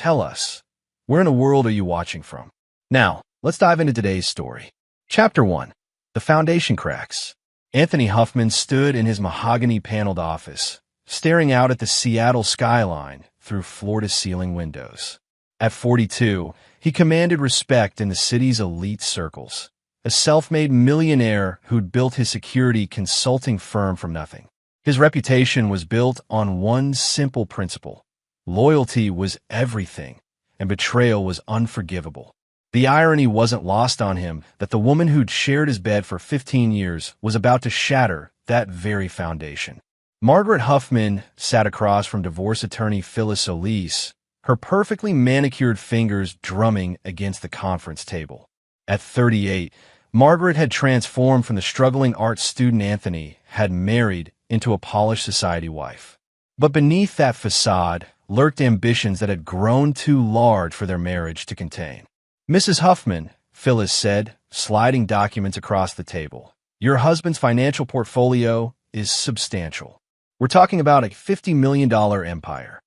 tell us, where in the world are you watching from? Now, let's dive into today's story. Chapter 1. The Foundation Cracks. Anthony Huffman stood in his mahogany-paneled office, staring out at the Seattle skyline through floor-to-ceiling windows. At 42, he commanded respect in the city's elite circles, a self-made millionaire who'd built his security consulting firm from nothing. His reputation was built on one simple principle: loyalty was everything, and betrayal was unforgivable. The irony wasn't lost on him that the woman who'd shared his bed for 15 years was about to shatter that very foundation. Margaret Huffman sat across from divorce attorney Phyllis Solis, her perfectly manicured fingers drumming against the conference table. At 38, Margaret had transformed from the struggling art student Anthony had married into a polished society wife. But beneath that facade lurked ambitions that had grown too large for their marriage to contain. "Mrs. Huffman," Phyllis said, sliding documents across the table, "your husband's financial portfolio is substantial. We're talking about a $50 million empire."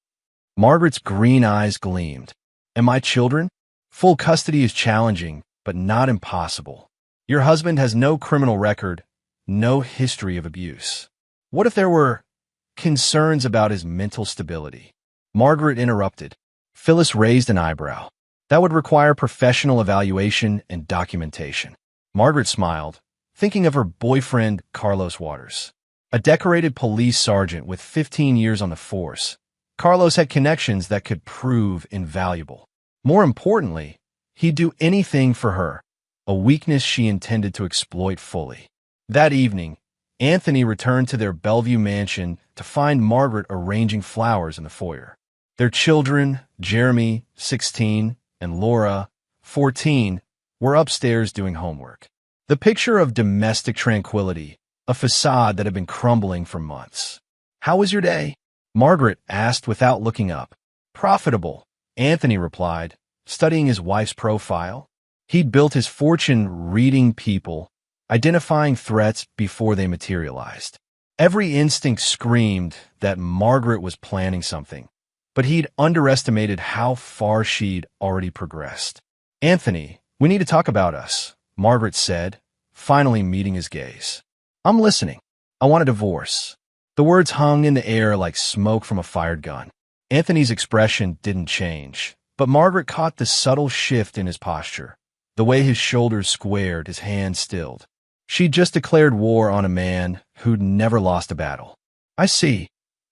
Margaret's green eyes gleamed. "And my children? Full custody is challenging, but not impossible. Your husband has no criminal record, no history of abuse. What if there were concerns about his mental stability?" Margaret interrupted. Phyllis raised an eyebrow. "That would require professional evaluation and documentation." Margaret smiled, thinking of her boyfriend, Carlos Waters. A decorated police sergeant with 15 years on the force, Carlos had connections that could prove invaluable. More importantly, he'd do anything for her, a weakness she intended to exploit fully. That evening, Anthony returned to their Bellevue mansion to find Margaret arranging flowers in the foyer. Their children, Jeremy, 16, and Laura, 14, were upstairs doing homework. The picture of domestic tranquility, a facade that had been crumbling for months. "How was your day?" Margaret asked without looking up. "Profitable," Anthony replied, studying his wife's profile. He'd built his fortune reading people, identifying threats before they materialized. Every instinct screamed that Margaret was planning something, but he'd underestimated how far she'd already progressed. "Anthony, we need to talk about us," Margaret said, finally meeting his gaze. "I'm listening. I want a divorce." The words hung in the air like smoke from a fired gun. Anthony's expression didn't change, but Margaret caught the subtle shift in his posture, the way his shoulders squared, his hands stilled. She'd just declared war on a man who'd never lost a battle. "I see,"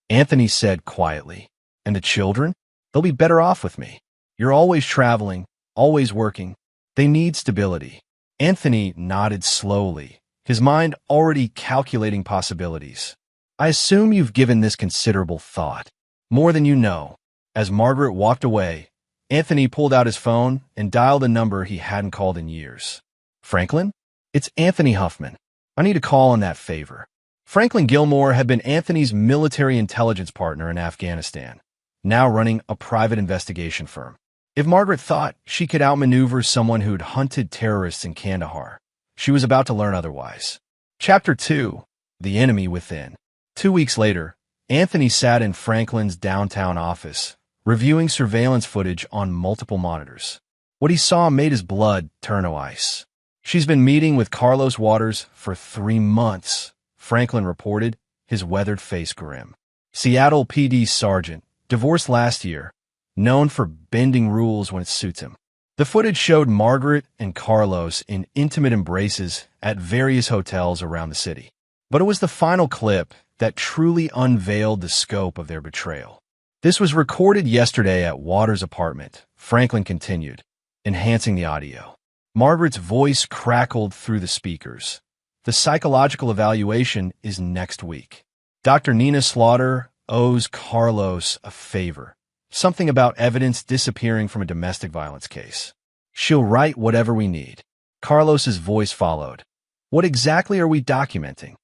Anthony said quietly. "And the children? They'll be better off with me. You're always traveling, always working. They need stability." Anthony nodded slowly, his mind already calculating possibilities. "I assume you've given this considerable thought. More than you know." As Margaret walked away, Anthony pulled out his phone and dialed a number he hadn't called in years. "Franklin? It's Anthony Huffman. I need a call on that favor." Franklin Gilmore had been Anthony's military intelligence partner in Afghanistan, now running a private investigation firm. If Margaret thought she could outmaneuver someone who'd hunted terrorists in Kandahar, she was about to learn otherwise. Chapter 2. The Enemy Within. 2 weeks later, Anthony sat in Franklin's downtown office, reviewing surveillance footage on multiple monitors. What he saw made his blood turn to ice. "She's been meeting with Carlos Waters for 3 months, Franklin reported, his weathered face grim. Seattle PD sergeant, divorced last year, known for bending rules when it suits him. The footage showed Margaret and Carlos in intimate embraces at various hotels around the city. But it was the final clip that truly unveiled the scope of their betrayal. "This was recorded yesterday at Waters' apartment," Franklin continued, enhancing the audio. Margaret's voice crackled through the speakers. "The psychological evaluation is next week. Dr. Nina Slaughter owes Carlos a favor. Something about evidence disappearing from a domestic violence case. She'll write whatever we need." Carlos's voice followed. "What exactly are we documenting?"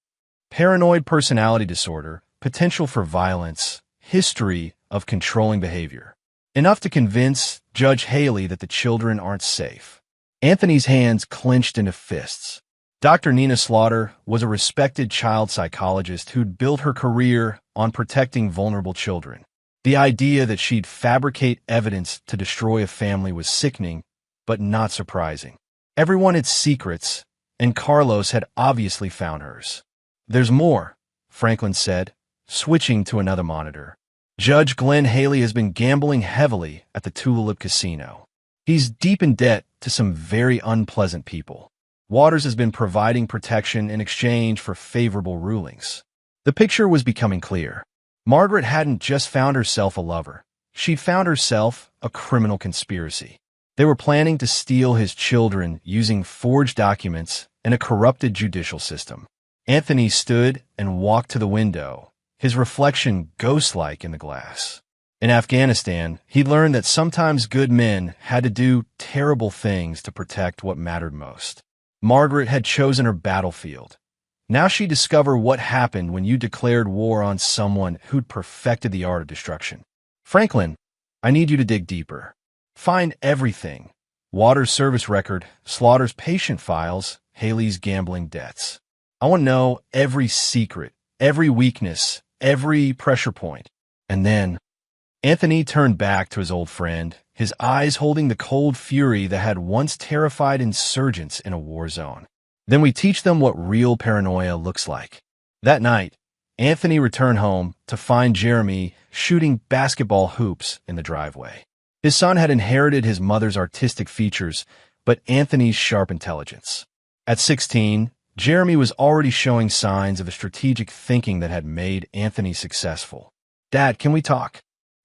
"Paranoid personality disorder, potential for violence, history of controlling behavior. Enough to convince Judge Haley that the children aren't safe." Anthony's hands clenched into fists. Dr. Nina Slaughter was a respected child psychologist who'd built her career on protecting vulnerable children. The idea that she'd fabricate evidence to destroy a family was sickening, but not surprising. Everyone had secrets, and Carlos had obviously found hers. "There's more," Franklin said, switching to another monitor. "Judge Glenn Haley has been gambling heavily at the Tulip Casino. He's deep in debt to some very unpleasant people. Waters has been providing protection in exchange for favorable rulings." The picture was becoming clear. Margaret hadn't just found herself a lover. She'd found herself a criminal conspiracy. They were planning to steal his children using forged documents and a corrupted judicial system. Anthony stood and walked to the window, his reflection ghost-like in the glass. In Afghanistan, he learned that sometimes good men had to do terrible things to protect what mattered most. Margaret had chosen her battlefield. Now she discovered what happened when you declared war on someone who'd perfected the art of destruction. "Franklin, I need you to dig deeper. Find everything. Waters' service record, Slaughter's patient files, Haley's gambling debts. I want to know every secret, every weakness, every pressure point." And then Anthony turned back to his old friend, his eyes holding the cold fury that had once terrified insurgents in a war zone. "Then we teach them what real paranoia looks like." That night, Anthony returned home to find Jeremy shooting basketball hoops in the driveway. His son had inherited his mother's artistic features, but Anthony's sharp intelligence. At 16, Jeremy was already showing signs of the strategic thinking that had made Anthony successful. "Dad, can we talk?"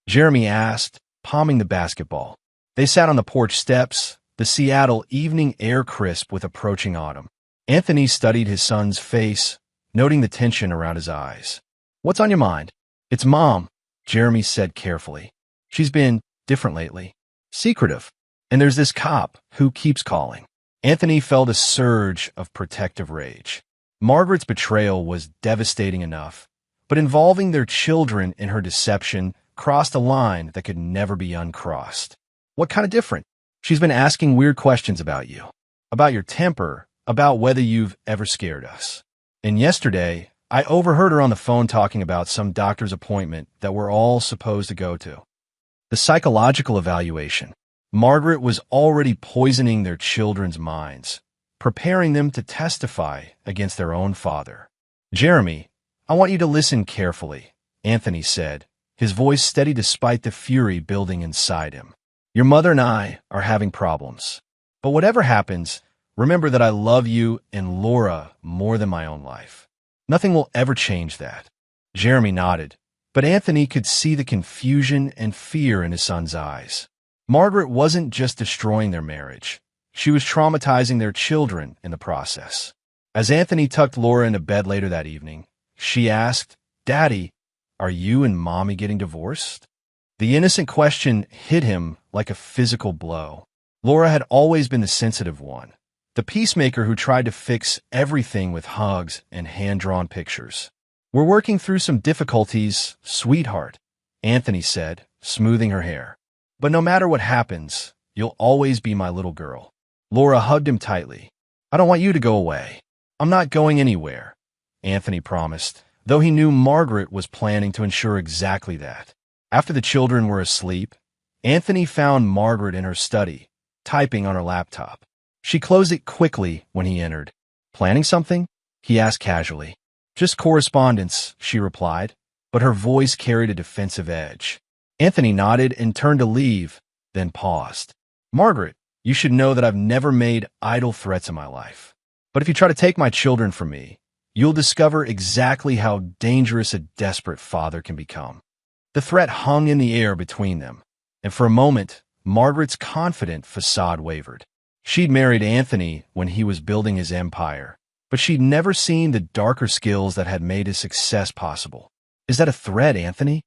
Jeremy asked, palming the basketball. They sat on the porch steps, the Seattle evening air crisp with approaching autumn. Anthony studied his son's face, noting the tension around his eyes. "What's on your mind?" "It's Mom," Jeremy said carefully. "She's been different lately. Secretive. And there's this cop who keeps calling." Anthony felt a surge of protective rage. Margaret's betrayal was devastating enough, but involving their children in her deception crossed a line that could never be uncrossed. "What kind of different?" "She's been asking weird questions about you, about your temper, about whether you've ever scared us. And yesterday, I overheard her on the phone talking about some doctor's appointment that we're all supposed to go to. The psychological evaluation." Margaret was already poisoning their children's minds, preparing them to testify against their own father. "Jeremy, I want you to listen carefully," Anthony said, his voice steady despite the fury building inside him. "Your mother and I are having problems. But whatever happens, remember that I love you and Laura more than my own life. Nothing will ever change that." Jeremy nodded, but Anthony could see the confusion and fear in his son's eyes. Margaret wasn't just destroying their marriage. She was traumatizing their children in the process. As Anthony tucked Laura into bed later that evening, she asked, "Daddy, are you and Mommy getting divorced?" The innocent question hit him like a physical blow. Laura had always been the sensitive one, the peacemaker who tried to fix everything with hugs and hand-drawn pictures. "We're working through some difficulties, sweetheart," Anthony said, smoothing her hair. "But no matter what happens, you'll always be my little girl." Laura hugged him tightly. "I don't want you to go away." "I'm not going anywhere," Anthony promised, though he knew Margaret was planning to ensure exactly that. After the children were asleep, Anthony found Margaret in her study, typing on her laptop. She closed it quickly when he entered. "Planning something?" he asked casually. "Just correspondence," she replied, but her voice carried a defensive edge. Anthony nodded and turned to leave, then paused. "Margaret, you should know that I've never made idle threats in my life. But if you try to take my children from me, you'll discover exactly how dangerous a desperate father can become." The threat hung in the air between them, and for a moment, Margaret's confident facade wavered. She'd married Anthony when he was building his empire, but she'd never seen the darker skills that had made his success possible. "Is that a threat, Anthony?"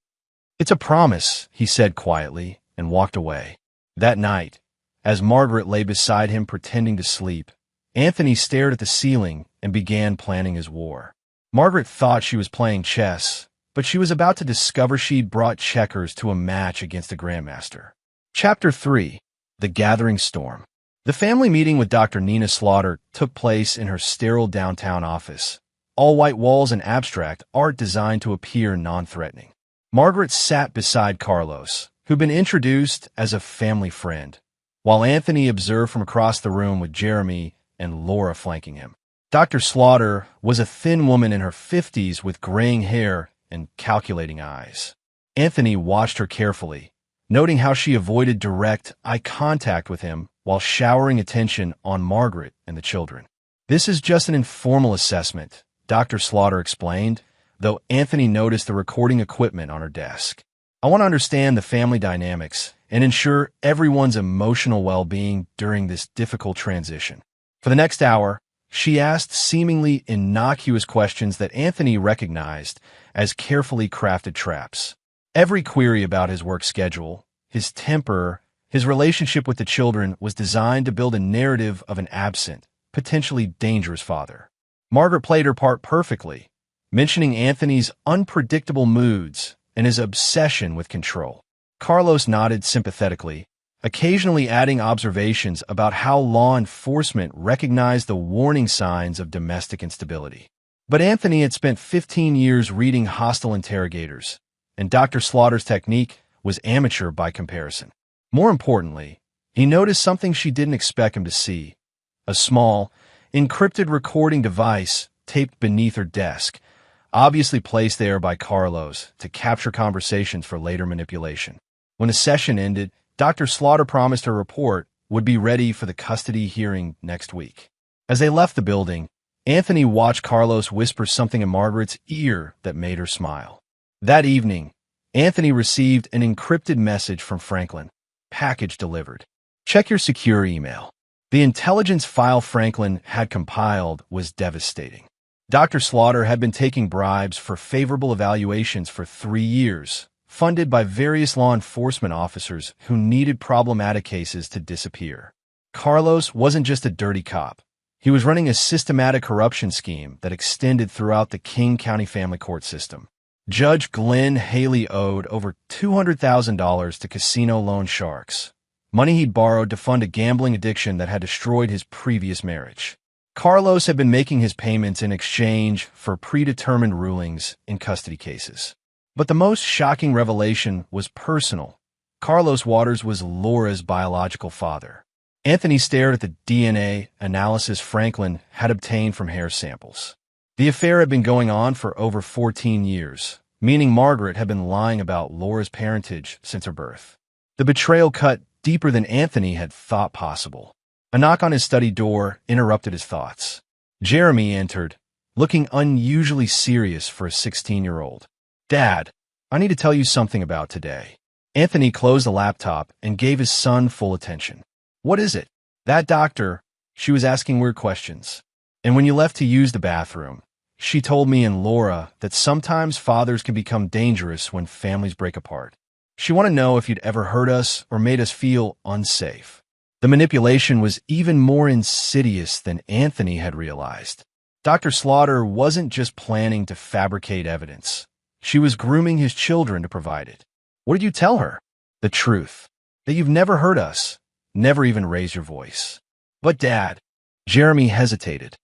"It's a promise," he said quietly, and walked away. That night, as Margaret lay beside him pretending to sleep, Anthony stared at the ceiling and began planning his war. Margaret thought she was playing chess, but she was about to discover she'd brought checkers to a match against a grandmaster. Chapter 3. The Gathering Storm. The family meeting with Dr. Nina Slaughter took place in her sterile downtown office, all white walls and abstract art designed to appear non-threatening. Margaret sat beside Carlos, who'd been introduced as a family friend, while Anthony observed from across the room with Jeremy and Laura flanking him. Dr. Slaughter was a thin woman in her 50s with graying hair and calculating eyes. Anthony watched her carefully, noting how she avoided direct eye contact with him while showering attention on Margaret and the children. "This is just an informal assessment," Dr. Slaughter explained, though Anthony noticed the recording equipment on her desk. "I want to understand the family dynamics and ensure everyone's emotional well-being during this difficult transition." For the next hour, she asked seemingly innocuous questions that Anthony recognized as carefully crafted traps. Every query about his work schedule, his temper, his relationship with the children was designed to build a narrative of an absent, potentially dangerous father. Margaret played her part perfectly, mentioning Anthony's unpredictable moods and his obsession with control. Carlos nodded sympathetically, occasionally adding observations about how law enforcement recognized the warning signs of domestic instability. But Anthony had spent 15 years reading hostile interrogators, and Dr. Slaughter's technique was amateur by comparison. More importantly, he noticed something she didn't expect him to see: a small, encrypted recording device taped beneath her desk, obviously placed there by Carlos to capture conversations for later manipulation. When the session ended, Dr. Slaughter promised her report would be ready for the custody hearing next week. As they left the building, Anthony watched Carlos whisper something in Margaret's ear that made her smile. That evening, Anthony received an encrypted message from Franklin. "Package delivered. Check your secure email." The intelligence file Franklin had compiled was devastating. Dr. Slaughter had been taking bribes for favorable evaluations for 3 years, funded by various law enforcement officers who needed problematic cases to disappear. Carlos wasn't just a dirty cop. He was running a systematic corruption scheme that extended throughout the King County family court system. Judge Glenn Haley owed over $200,000 to casino loan sharks, money he'd borrowed to fund a gambling addiction that had destroyed his previous marriage. Carlos had been making his payments in exchange for predetermined rulings in custody cases. But the most shocking revelation was personal. Carlos Waters was Laura's biological father. Anthony stared at the DNA analysis Franklin had obtained from hair samples. The affair had been going on for over 14 years, meaning Margaret had been lying about Laura's parentage since her birth. The betrayal cut deeper than Anthony had thought possible. A knock on his study door interrupted his thoughts. Jeremy entered, looking unusually serious for a 16-year-old. "Dad, I need to tell you something about today." Anthony closed the laptop and gave his son full attention. "What is it?" "That doctor," she was asking weird questions. "And when you left to use the bathroom, she told me and Laura that sometimes fathers can become dangerous when families break apart. She wanted to know if you'd ever hurt us or made us feel unsafe." The manipulation was even more insidious than Anthony had realized. Dr. Slaughter wasn't just planning to fabricate evidence. She was grooming his children to provide it. "What did you tell her?" "The truth. That you've never hurt us, never even raised your voice." "But Dad," Jeremy hesitated.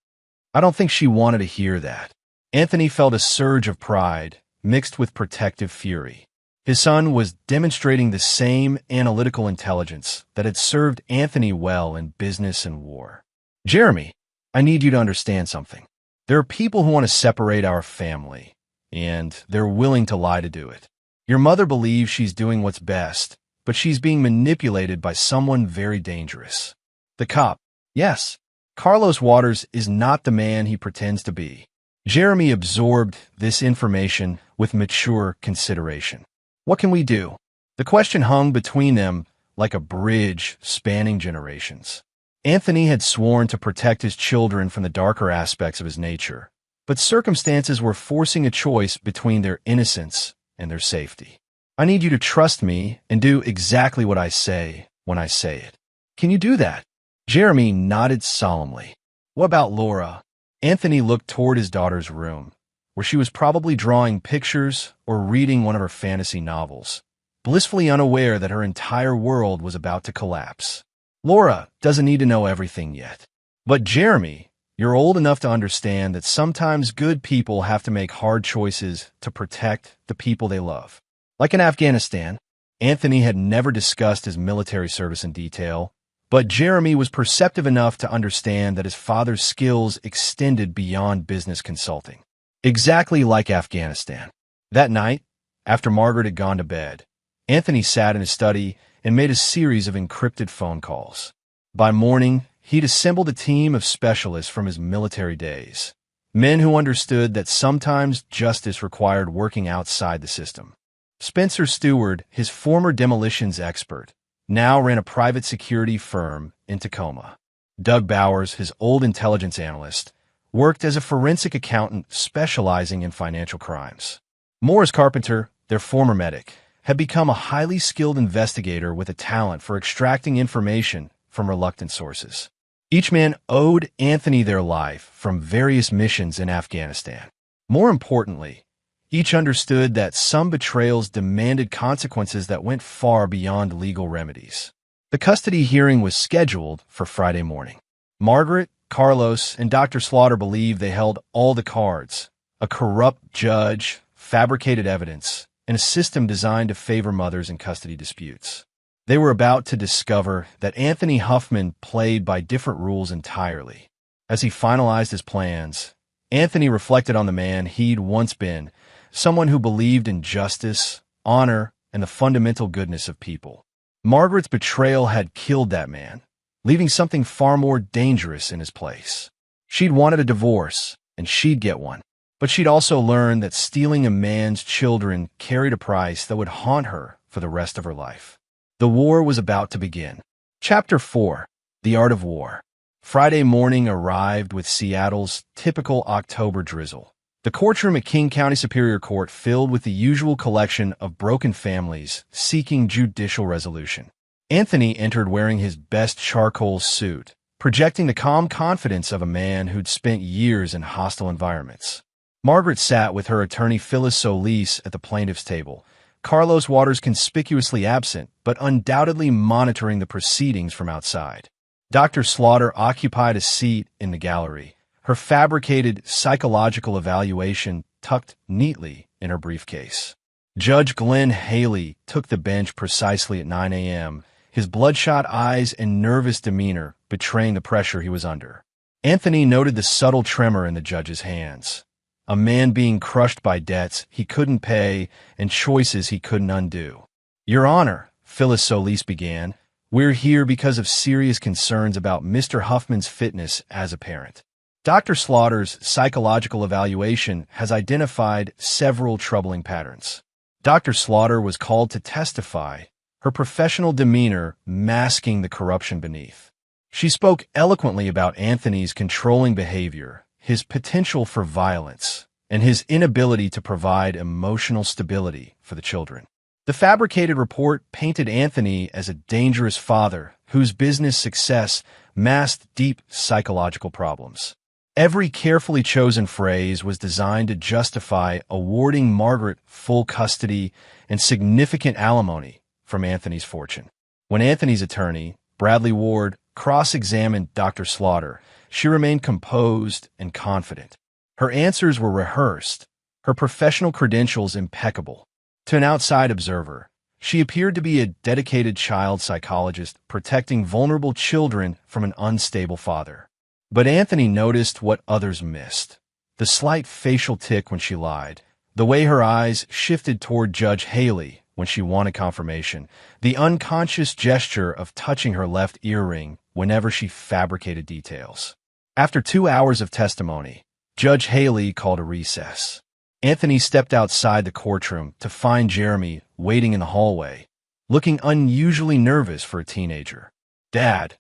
I don't think she wanted to hear that. Anthony felt a surge of pride, mixed with protective fury. His son was demonstrating the same analytical intelligence that had served Anthony well in business and war. "Jeremy, I need you to understand something. There are people who want to separate our family, and they're willing to lie to do it. Your mother believes she's doing what's best, but she's being manipulated by someone very dangerous." The cop. "Yes, Carlos Waters is not the man he pretends to be." Jeremy absorbed this information with mature consideration. "What can we do?" The question hung between them like a bridge spanning generations. Anthony had sworn to protect his children from the darker aspects of his nature, but circumstances were forcing a choice between their innocence and their safety. "I need you to trust me and do exactly what I say when I say it. Can you do that?" Jeremy nodded solemnly. "What about Laura?" Anthony looked toward his daughter's room, where she was probably drawing pictures or reading one of her fantasy novels, blissfully unaware that her entire world was about to collapse. "Laura doesn't need to know everything yet. But Jeremy, you're old enough to understand that sometimes good people have to make hard choices to protect the people they love." Like in Afghanistan, Anthony had never discussed his military service in detail, but Jeremy was perceptive enough to understand that his father's skills extended beyond business consulting. Exactly like Afghanistan. That night, after Margaret had gone to bed, Anthony sat in his study and made a series of encrypted phone calls. By morning, he'd assembled a team of specialists from his military days, men who understood that sometimes justice required working outside the system. Spencer Stewart, his former demolitions expert, now ran a private security firm in Tacoma. Doug Bowers, his old intelligence analyst, worked as a forensic accountant specializing in financial crimes. Morris Carpenter, their former medic, had become a highly skilled investigator with a talent for extracting information from reluctant sources. Each man owed Anthony their life from various missions in Afghanistan. More importantly, each understood that some betrayals demanded consequences that went far beyond legal remedies. The custody hearing was scheduled for Friday morning. Margaret, Carlos, and Dr. Slaughter believed they held all the cards: a corrupt judge, fabricated evidence, and a system designed to favor mothers in custody disputes. They were about to discover that Anthony Huffman played by different rules entirely. As he finalized his plans, Anthony reflected on the man he'd once been, someone who believed in justice, honor, and the fundamental goodness of people. Margaret's betrayal had killed that man, leaving something far more dangerous in his place. She'd wanted a divorce, and she'd get one. But she'd also learned that stealing a man's children carried a price that would haunt her for the rest of her life. The war was about to begin. Chapter 4: The Art of War. Friday morning arrived with Seattle's typical October drizzle. The courtroom at King County Superior Court filled with the usual collection of broken families seeking judicial resolution. Anthony entered wearing his best charcoal suit, projecting the calm confidence of a man who'd spent years in hostile environments. Margaret sat with her attorney Phyllis Solis at the plaintiff's table, Carlos Waters conspicuously absent, but undoubtedly monitoring the proceedings from outside. Dr. Slaughter occupied a seat in the gallery, her fabricated psychological evaluation tucked neatly in her briefcase. Judge Glenn Haley took the bench precisely at 9 a.m., his bloodshot eyes and nervous demeanor betraying the pressure he was under. Anthony noted the subtle tremor in the judge's hands. A man being crushed by debts he couldn't pay and choices he couldn't undo. "Your Honor," Phyllis Solis began, "we're here because of serious concerns about Mr. Huffman's fitness as a parent. Dr. Slaughter's psychological evaluation has identified several troubling patterns." Dr. Slaughter was called to testify, her professional demeanor masking the corruption beneath. She spoke eloquently about Anthony's controlling behavior, his potential for violence, and his inability to provide emotional stability for the children. The fabricated report painted Anthony as a dangerous father whose business success masked deep psychological problems. Every carefully chosen phrase was designed to justify awarding Margaret full custody and significant alimony from Anthony's fortune. When Anthony's attorney, Bradley Ward, cross-examined Dr. Slaughter, she remained composed and confident. Her answers were rehearsed, her professional credentials impeccable. To an outside observer, she appeared to be a dedicated child psychologist protecting vulnerable children from an unstable father. But Anthony noticed what others missed: the slight facial tic when she lied, the way her eyes shifted toward Judge Haley when she wanted confirmation, the unconscious gesture of touching her left earring whenever she fabricated details. After 2 hours of testimony, Judge Haley called a recess. Anthony stepped outside the courtroom to find Jeremy waiting in the hallway, looking unusually nervous for a teenager. "Dad,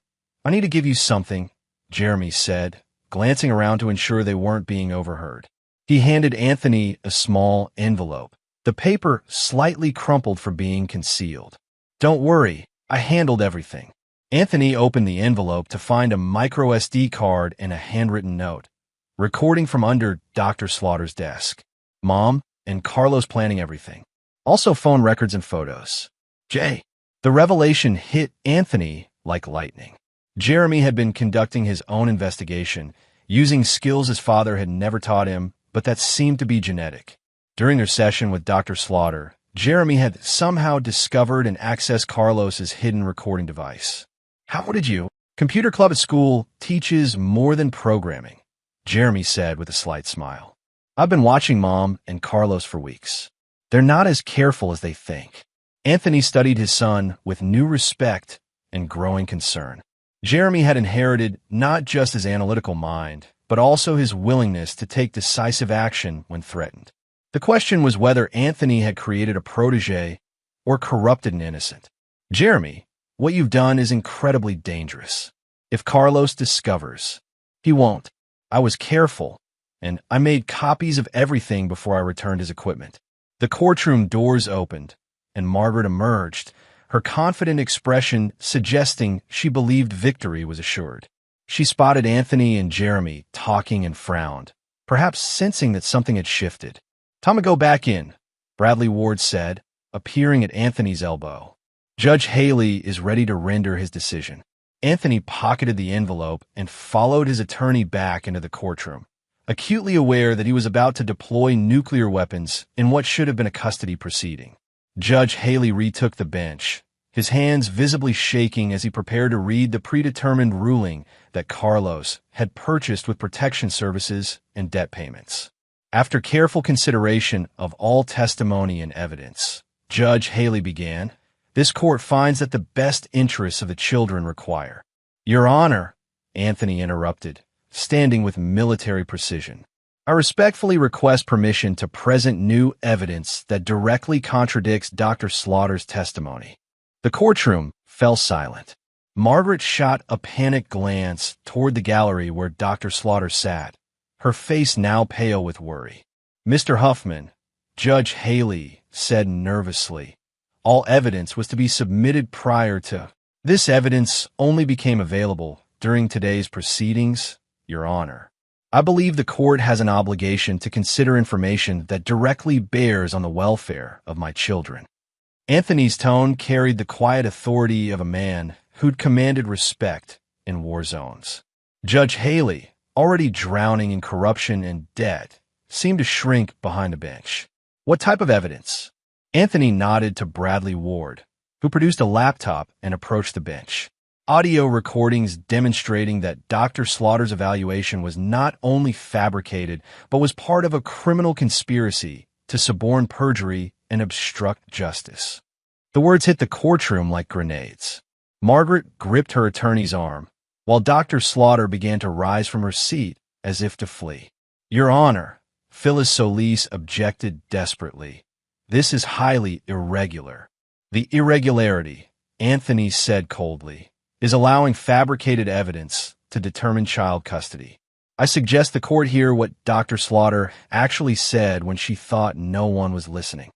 I need to give you something," Jeremy said, glancing around to ensure they weren't being overheard. He handed Anthony a small envelope, the paper slightly crumpled for being concealed. "Don't worry, I handled everything." Anthony opened the envelope to find a micro SD card and a handwritten note, recording from under Dr. Slaughter's desk. "Mom and Carlos planning everything. Also phone records and photos. Jay." The revelation hit Anthony like lightning. Jeremy had been conducting his own investigation, using skills his father had never taught him, but that seemed to be genetic. During their session with Dr. Slaughter, Jeremy had somehow discovered and accessed Carlos's hidden recording device. How did you? Computer club at school teaches more than programming, Jeremy said with a slight smile. I've been watching Mom and Carlos for weeks. They're not as careful as they think. Anthony studied his son with new respect and growing concern. Jeremy had inherited not just his analytical mind, but also his willingness to take decisive action when threatened. The question was whether Anthony had created a protege or corrupted an innocent. Jeremy, what you've done is incredibly dangerous. If Carlos discovers, he won't. I was careful, and I made copies of everything before I returned his equipment. The courtroom doors opened, and Margaret emerged, her confident expression suggesting she believed victory was assured. She spotted Anthony and Jeremy talking and frowned, perhaps sensing that something had shifted. "Time to go back in," Bradley Ward said, appearing at Anthony's elbow. "Judge Haley is ready to render his decision." Anthony pocketed the envelope and followed his attorney back into the courtroom, acutely aware that he was about to deploy nuclear weapons in what should have been a custody proceeding. Judge Haley retook the bench, his hands visibly shaking as he prepared to read the predetermined ruling that Carlos had purchased with protection services and debt payments. After careful consideration of all testimony and evidence, Judge Haley began, "This court finds that the best interests of the children require." "Your Honor," Anthony interrupted, standing with military precision, "I respectfully request permission to present new evidence that directly contradicts Dr. Slaughter's testimony." The courtroom fell silent. Margaret shot a panicked glance toward the gallery where Dr. Slaughter sat, her face now pale with worry. "Mr. Huffman," Judge Haley said nervously, "all evidence was to be submitted prior to. This evidence only became available during today's proceedings, Your Honor. I believe the court has an obligation to consider information that directly bears on the welfare of my children." Anthony's tone carried the quiet authority of a man who'd commanded respect in war zones. Judge Haley, already drowning in corruption and debt, seemed to shrink behind a bench. "What type of evidence?" Anthony nodded to Bradley Ward, who produced a laptop and approached the bench. Audio recordings demonstrating that Dr. Slaughter's evaluation was not only fabricated, but was part of a criminal conspiracy to suborn perjury and obstruct justice. The words hit the courtroom like grenades. Margaret gripped her attorney's arm, while Dr. Slaughter began to rise from her seat as if to flee. "Your Honor," Phyllis Solis objected desperately, "this is highly irregular." "The irregularity," Anthony said coldly, "is allowing fabricated evidence to determine child custody. I suggest the court hear what Dr. Slaughter actually said when she thought no one was listening."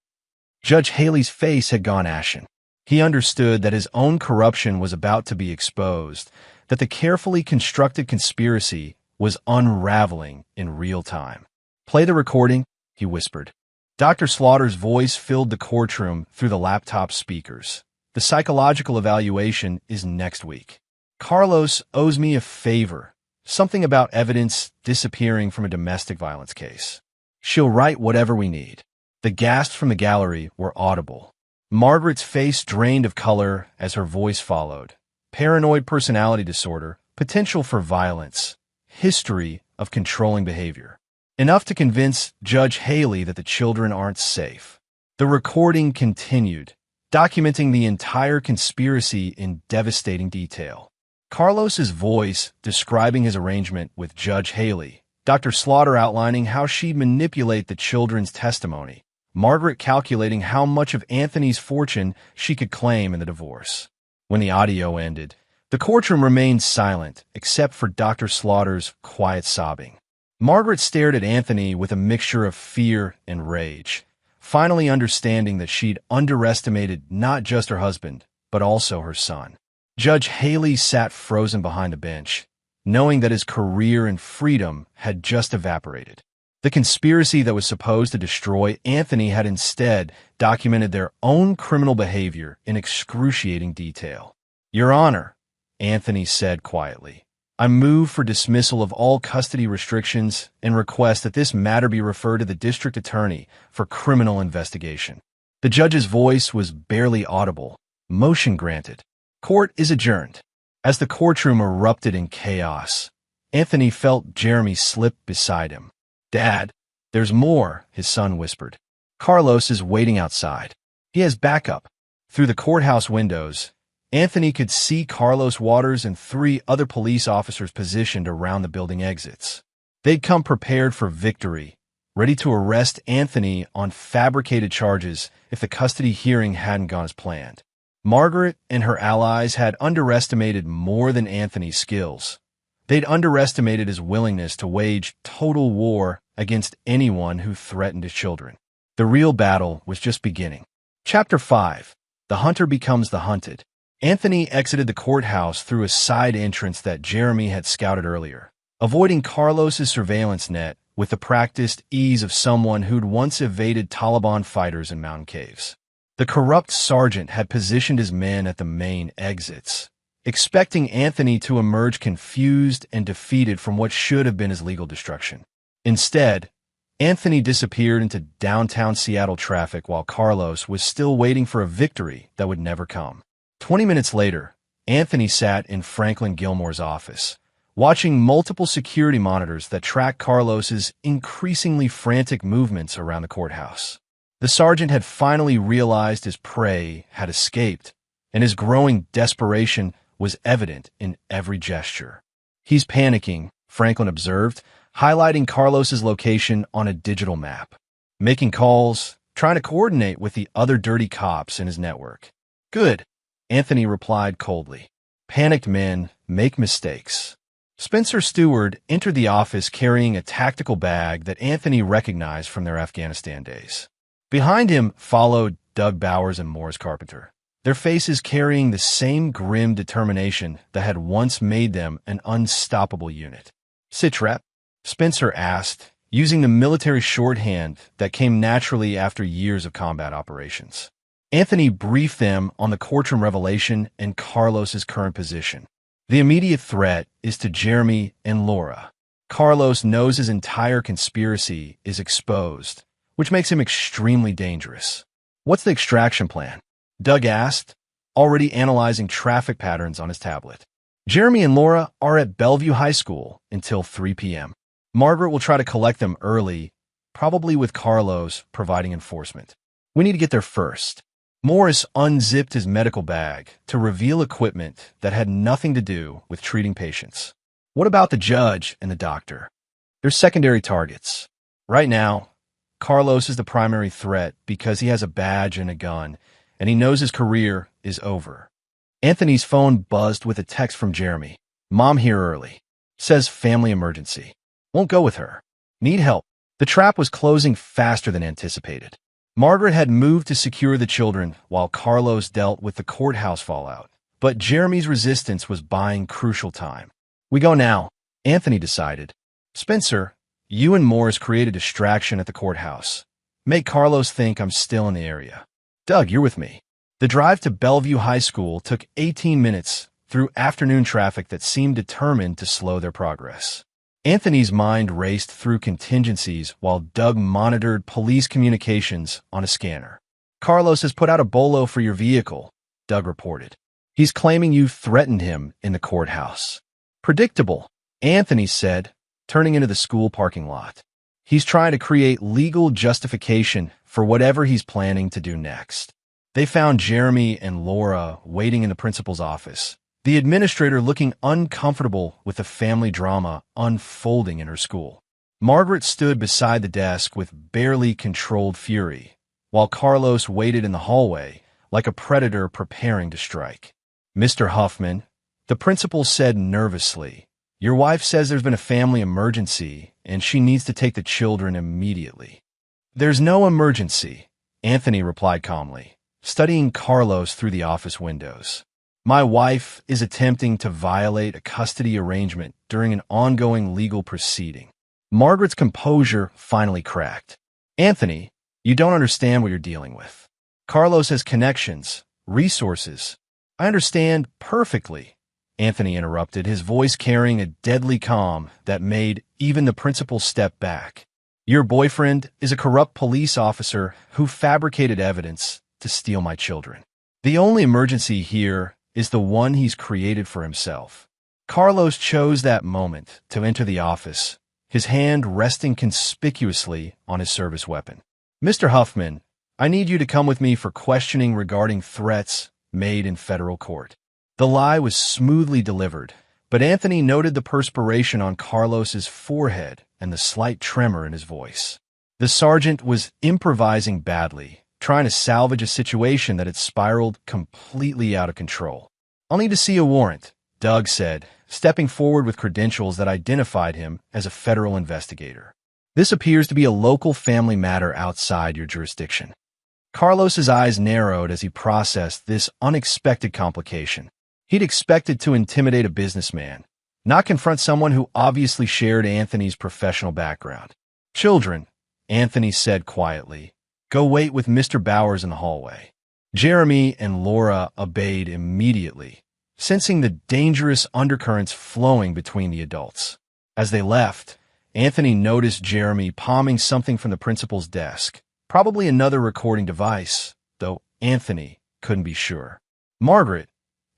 Judge Haley's face had gone ashen. He understood that his own corruption was about to be exposed, that the carefully constructed conspiracy was unraveling in real time. "Play the recording," he whispered. Dr. Slaughter's voice filled the courtroom through the laptop speakers. "The psychological evaluation is next week. Carlos owes me a favor, something about evidence disappearing from a domestic violence case. She'll write whatever we need." The gasps from the gallery were audible. Margaret's face drained of color as her voice followed. "Paranoid personality disorder, potential for violence, history of controlling behavior." Enough to convince Judge Haley that the children aren't safe. The recording continued, documenting the entire conspiracy in devastating detail. Carlos's voice describing his arrangement with Judge Haley, Dr. Slaughter outlining how she'd manipulate the children's testimony, Margaret calculating how much of Anthony's fortune she could claim in the divorce. When the audio ended, the courtroom remained silent except for Dr. Slaughter's quiet sobbing. Margaret stared at Anthony with a mixture of fear and rage, finally understanding that she'd underestimated not just her husband, but also her son. Judge Haley sat frozen behind a bench, knowing that his career and freedom had just evaporated. The conspiracy that was supposed to destroy Anthony had instead documented their own criminal behavior in excruciating detail. "Your Honor," Anthony said quietly, "I move for dismissal of all custody restrictions and request that this matter be referred to the district attorney for criminal investigation." The judge's voice was barely audible. Motion granted. Court is adjourned. As the courtroom erupted in chaos, Anthony felt Jeremy slip beside him. "Dad, there's more," his son whispered. "Carlos is waiting outside. He has backup." Through the courthouse windows, Anthony could see Carlos Waters and 3 other police officers positioned around the building exits. They'd come prepared for victory, ready to arrest Anthony on fabricated charges if the custody hearing hadn't gone as planned. Margaret and her allies had underestimated more than Anthony's skills. They'd underestimated his willingness to wage total war against anyone who threatened his children. The real battle was just beginning. Chapter 5. The Hunter Becomes the Hunted. Anthony exited the courthouse through a side entrance that Jeremy had scouted earlier, avoiding Carlos's surveillance net with the practiced ease of someone who'd once evaded Taliban fighters in mountain caves. The corrupt sergeant had positioned his men at the main exits, expecting Anthony to emerge confused and defeated from what should have been his legal destruction. Instead, Anthony disappeared into downtown Seattle traffic while Carlos was still waiting for a victory that would never come. 20 minutes later, Anthony sat in Franklin Gilmore's office, watching multiple security monitors that tracked Carlos's increasingly frantic movements around the courthouse. The sergeant had finally realized his prey had escaped, and his growing desperation was evident in every gesture. "He's panicking," Franklin observed, highlighting Carlos's location on a digital map. "Making calls, trying to coordinate with the other dirty cops in his network." "Good," Anthony replied coldly. "Panicked men make mistakes." Spencer Stewart entered the office carrying a tactical bag that Anthony recognized from their Afghanistan days. Behind him followed Doug Bowers and Morris Carpenter, their faces carrying the same grim determination that had once made them an unstoppable unit. "Sit rep?" Spencer asked, using the military shorthand that came naturally after years of combat operations. Anthony briefed them on the courtroom revelation and Carlos's current position. "The immediate threat is to Jeremy and Laura. Carlos knows his entire conspiracy is exposed, which makes him extremely dangerous." "What's the extraction plan?" Doug asked, already analyzing traffic patterns on his tablet. "Jeremy and Laura are at Bellevue High School until 3 p.m. Margaret will try to collect them early, probably with Carlos providing enforcement. We need to get there first." Morris unzipped his medical bag to reveal equipment that had nothing to do with treating patients. "What about the judge and the doctor?" "They're secondary targets. Right now, Carlos is the primary threat because he has a badge and a gun, and he knows his career is over." Anthony's phone buzzed with a text from Jeremy. "Mom here early. Says family emergency. Won't go with her. Need help." The trap was closing faster than anticipated. Margaret had moved to secure the children while Carlos dealt with the courthouse fallout, but Jeremy's resistance was buying crucial time. "We go now," Anthony decided. "Spencer, you and Morris create a distraction at the courthouse. Make Carlos think I'm still in the area. Doug, you're with me." The drive to Bellevue High School took 18 minutes through afternoon traffic that seemed determined to slow their progress. Anthony's mind raced through contingencies while Doug monitored police communications on a scanner. "Carlos has put out a bolo for your vehicle," Doug reported. "He's claiming you threatened him in the courthouse." "Predictable," Anthony said, turning into the school parking lot. "He's trying to create legal justification for whatever he's planning to do next." They found Jeremy and Laura waiting in the principal's office, the administrator looking uncomfortable with the family drama unfolding in her school. Margaret stood beside the desk with barely controlled fury, while Carlos waited in the hallway like a predator preparing to strike. "Mr. Huffman," the principal said nervously, "your wife says there's been a family emergency and she needs to take the children immediately." "There's no emergency," Anthony replied calmly, studying Carlos through the office windows. "My wife is attempting to violate a custody arrangement during an ongoing legal proceeding." Margaret's composure finally cracked. "Anthony, you don't understand what you're dealing with. Carlos has connections, resources." "I understand perfectly," Anthony interrupted, his voice carrying a deadly calm that made even the principal step back. Your boyfriend is a corrupt police officer who fabricated evidence to steal my children. The only emergency here is the one he's created for himself. Carlos chose that moment to enter the office, his hand resting conspicuously on his service weapon. Mr. Huffman, I need you to come with me for questioning regarding threats made in federal court. The lie was smoothly delivered, but Anthony noted the perspiration on Carlos's forehead and the slight tremor in his voice. The sergeant was improvising badly, trying to salvage a situation that had spiraled completely out of control. I'll need to see a warrant, Doug said, stepping forward with credentials that identified him as a federal investigator. This appears to be a local family matter outside your jurisdiction. Carlos's eyes narrowed as he processed this unexpected complication. He'd expected to intimidate a businessman, not confront someone who obviously shared Anthony's professional background. Children, Anthony said quietly, go wait with Mr. Bowers in the hallway. Jeremy and Laura obeyed immediately, sensing the dangerous undercurrents flowing between the adults. As they left, Anthony noticed Jeremy palming something from the principal's desk, probably another recording device, though Anthony couldn't be sure. Margaret,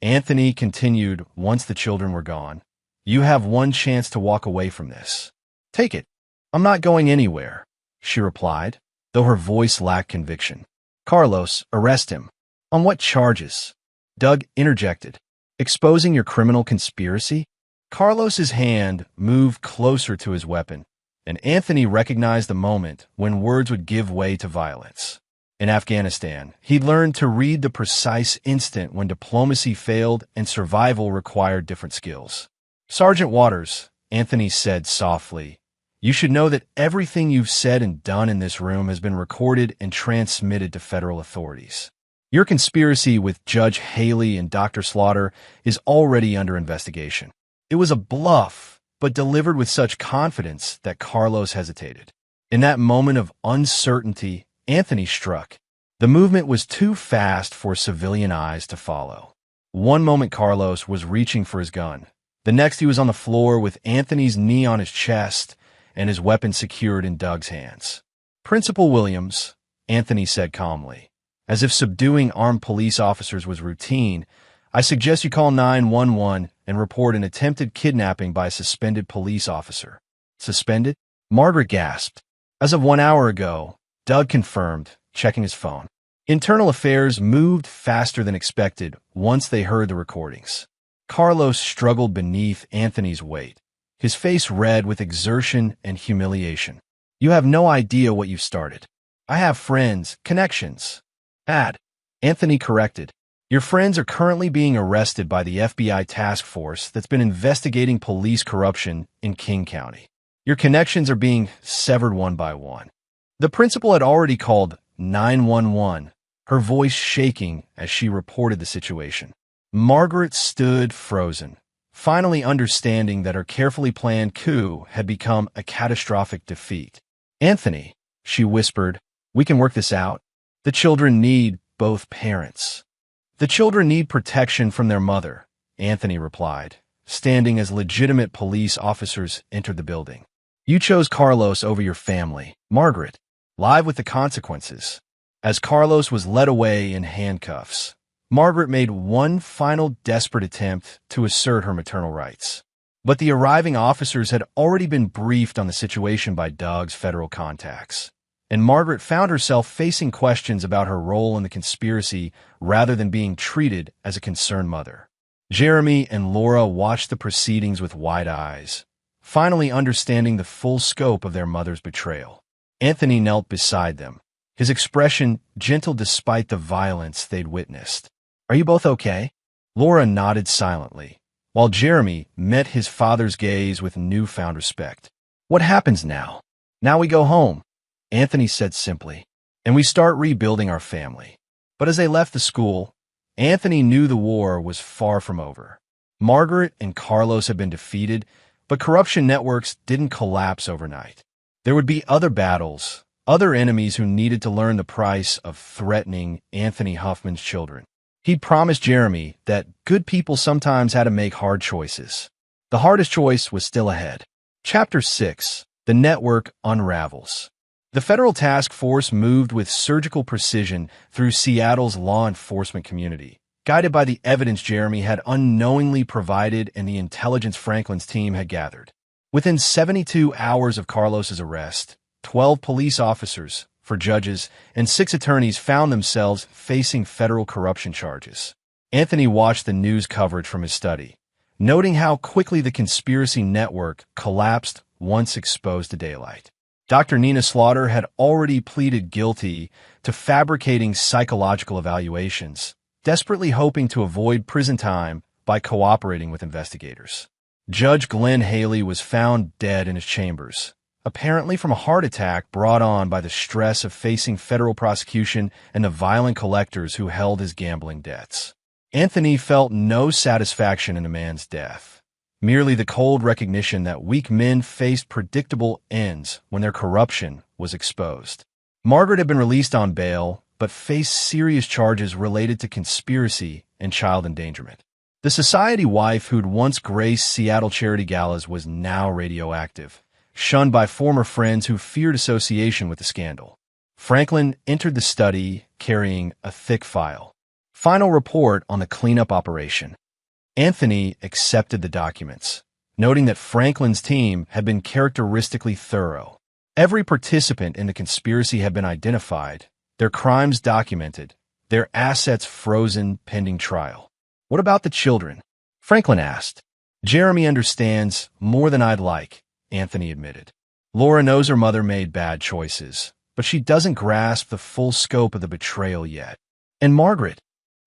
Anthony continued once the children were gone, you have one chance to walk away from this. Take it. I'm not going anywhere, she replied, though her voice lacked conviction. Carlos, arrest him. On what charges? Doug interjected. Exposing your criminal conspiracy? Carlos's hand moved closer to his weapon, and Anthony recognized the moment when words would give way to violence. In Afghanistan, he learned to read the precise instant when diplomacy failed and survival required different skills. Sergeant Waters, Anthony said softly, you should know that everything you've said and done in this room has been recorded and transmitted to federal authorities. Your conspiracy with Judge Haley and Dr. Slaughter is already under investigation. It was a bluff, but delivered with such confidence that Carlos hesitated. In that moment of uncertainty, Anthony struck. The movement was too fast for civilian eyes to follow. One moment Carlos was reaching for his gun. The next he was on the floor with Anthony's knee on his chest and his weapon secured in Doug's hands. Principal Williams, Anthony said calmly, as if subduing armed police officers was routine, I suggest you call 911 and report an attempted kidnapping by a suspended police officer. Suspended? Margaret gasped. As of 1 hour ago, Doug confirmed, checking his phone. Internal affairs moved faster than expected once they heard the recordings. Carlos struggled beneath Anthony's weight, his face red with exertion and humiliation. You have no idea what you've started. I have friends, connections. Anthony corrected. Your friends are currently being arrested by the FBI task force that's been investigating police corruption in King County. Your connections are being severed one by one. The principal had already called 911, her voice shaking as she reported the situation. Margaret stood frozen, finally understanding that her carefully planned coup had become a catastrophic defeat. Anthony, she whispered, we can work this out. The children need both parents. The children need protection from their mother, Anthony replied, standing as legitimate police officers entered the building. You chose Carlos over your family, Margaret. Live with the consequences. As Carlos was led away in handcuffs, Margaret made one final desperate attempt to assert her maternal rights. But the arriving officers had already been briefed on the situation by Doug's federal contacts, and Margaret found herself facing questions about her role in the conspiracy rather than being treated as a concerned mother. Jeremy and Laura watched the proceedings with wide eyes, finally understanding the full scope of their mother's betrayal. Anthony knelt beside them, his expression gentle despite the violence they'd witnessed. Are you both okay? Laura nodded silently, while Jeremy met his father's gaze with newfound respect. What happens now? Now we go home, Anthony said simply, and we start rebuilding our family. But as they left the school, Anthony knew the war was far from over. Margaret and Carlos had been defeated, but corruption networks didn't collapse overnight. There would be other battles, other enemies who needed to learn the price of threatening Anthony Huffman's children. He'd promised Jeremy that good people sometimes had to make hard choices. The hardest choice was still ahead. Chapter 6. The network unravels. The federal task force moved with surgical precision through Seattle's law enforcement community, guided by the evidence Jeremy had unknowingly provided and the intelligence Franklin's team had gathered. Within 72 hours of Carlos's arrest, 12 police officers, 4 judges, and 6 attorneys found themselves facing federal corruption charges. Anthony watched the news coverage from his study, noting how quickly the conspiracy network collapsed once exposed to daylight. Dr. Nina Slaughter had already pleaded guilty to fabricating psychological evaluations, desperately hoping to avoid prison time by cooperating with investigators. Judge Glenn Haley was found dead in his chambers, apparently from a heart attack brought on by the stress of facing federal prosecution and the violent collectors who held his gambling debts. Anthony felt no satisfaction in the man's death, merely the cold recognition that weak men faced predictable ends when their corruption was exposed. Margaret had been released on bail, but faced serious charges related to conspiracy and child endangerment. The society wife who'd once graced Seattle charity galas was now radioactive, shunned by former friends who feared association with the scandal. Franklin entered the study carrying a thick file. Final report on the cleanup operation. Anthony accepted the documents, noting that Franklin's team had been characteristically thorough. Every participant in the conspiracy had been identified, their crimes documented, their assets frozen pending trial. What about the children? Franklin asked. Jeremy understands more than I'd like, Anthony admitted. Laura knows her mother made bad choices, but she doesn't grasp the full scope of the betrayal yet. And Margaret?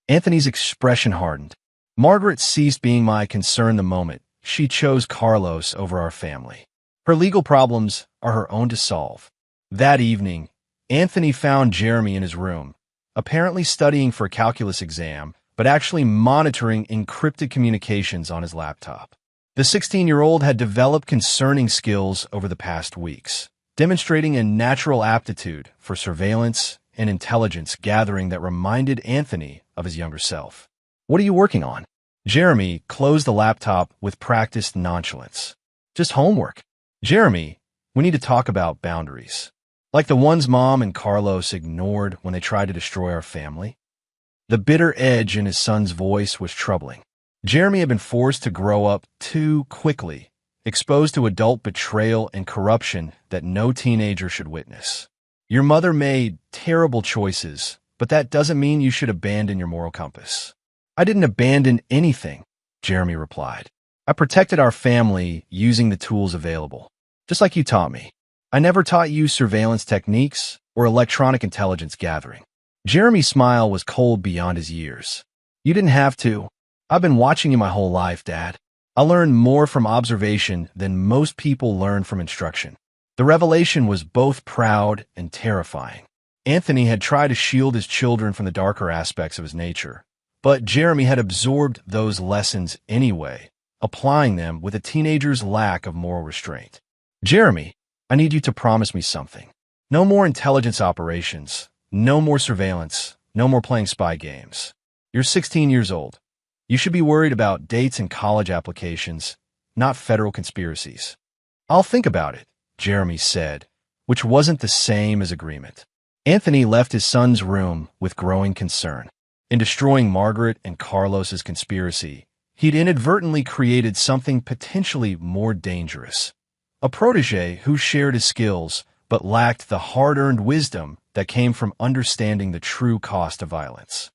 Anthony's expression hardened. Margaret ceased being my concern the moment she chose Carlos over our family. Her legal problems are her own to solve. That evening, Anthony found Jeremy in his room, apparently studying for a calculus exam, but actually monitoring encrypted communications on his laptop. The 16-year-old had developed concerning skills over the past weeks, demonstrating a natural aptitude for surveillance and intelligence gathering that reminded Anthony of his younger self. What are you working on? Jeremy closed the laptop with practiced nonchalance. Just homework. Jeremy, we need to talk about boundaries. Like the ones Mom and Carlos ignored when they tried to destroy our family. The bitter edge in his son's voice was troubling. Jeremy had been forced to grow up too quickly, exposed to adult betrayal and corruption that no teenager should witness. Your mother made terrible choices, but that doesn't mean you should abandon your moral compass. I didn't abandon anything, Jeremy replied. I protected our family using the tools available, just like you taught me. I never taught you surveillance techniques or electronic intelligence gathering. Jeremy's smile was cold beyond his years. You didn't have to. I've been watching you my whole life, Dad. I learned more from observation than most people learn from instruction. The revelation was both proud and terrifying. Anthony had tried to shield his children from the darker aspects of his nature, but Jeremy had absorbed those lessons anyway, applying them with a teenager's lack of moral restraint. Jeremy, I need you to promise me something. No more intelligence operations, no more surveillance, no more playing spy games. You're 16 years old. You should be worried about dates and college applications, not federal conspiracies. I'll think about it, Jeremy said, which wasn't the same as agreement. Anthony left his son's room with growing concern. In destroying Margaret and Carlos's conspiracy, he'd inadvertently created something potentially more dangerous. A protege who shared his skills but lacked the hard-earned wisdom that came from understanding the true cost of violence.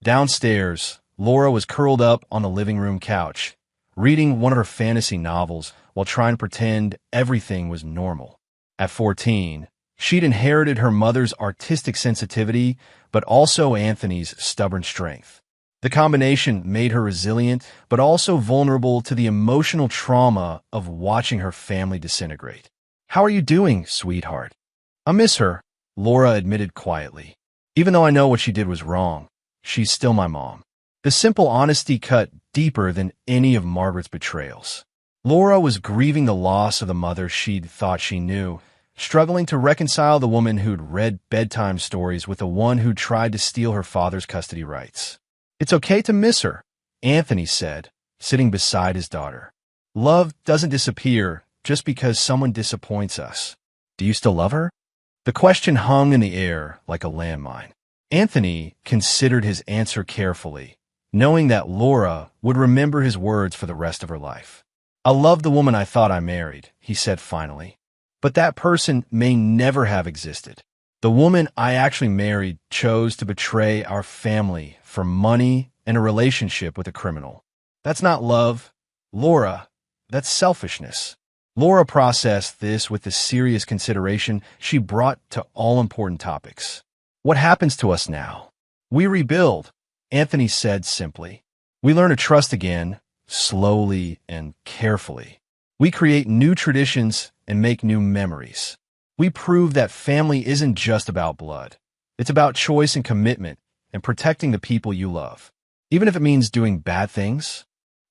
Downstairs, Laura was curled up on the living room couch, reading one of her fantasy novels while trying to pretend everything was normal. At 14, she'd inherited her mother's artistic sensitivity, but also Anthony's stubborn strength. The combination made her resilient, but also vulnerable to the emotional trauma of watching her family disintegrate. How are you doing, sweetheart? I miss her, Laura admitted quietly. Even though I know what she did was wrong, she's still my mom. The simple honesty cut deeper than any of Margaret's betrayals. Laura was grieving the loss of the mother she'd thought she knew, struggling to reconcile the woman who'd read bedtime stories with the one who tried to steal her father's custody rights. It's okay to miss her, Anthony said, sitting beside his daughter. Love doesn't disappear just because someone disappoints us. Do you still love her? The question hung in the air like a landmine. Anthony considered his answer carefully, knowing that Laura would remember his words for the rest of her life. I love the woman I thought I married, he said finally. But that person may never have existed. The woman I actually married chose to betray our family for money and a relationship with a criminal. That's not love, Laura. That's selfishness. Laura processed this with the serious consideration she brought to all important topics. What happens to us now? We rebuild, Anthony said simply. We learn to trust again, slowly and carefully. We create new traditions and make new memories. We prove that family isn't just about blood. It's about choice and commitment and protecting the people you love, even if it means doing bad things.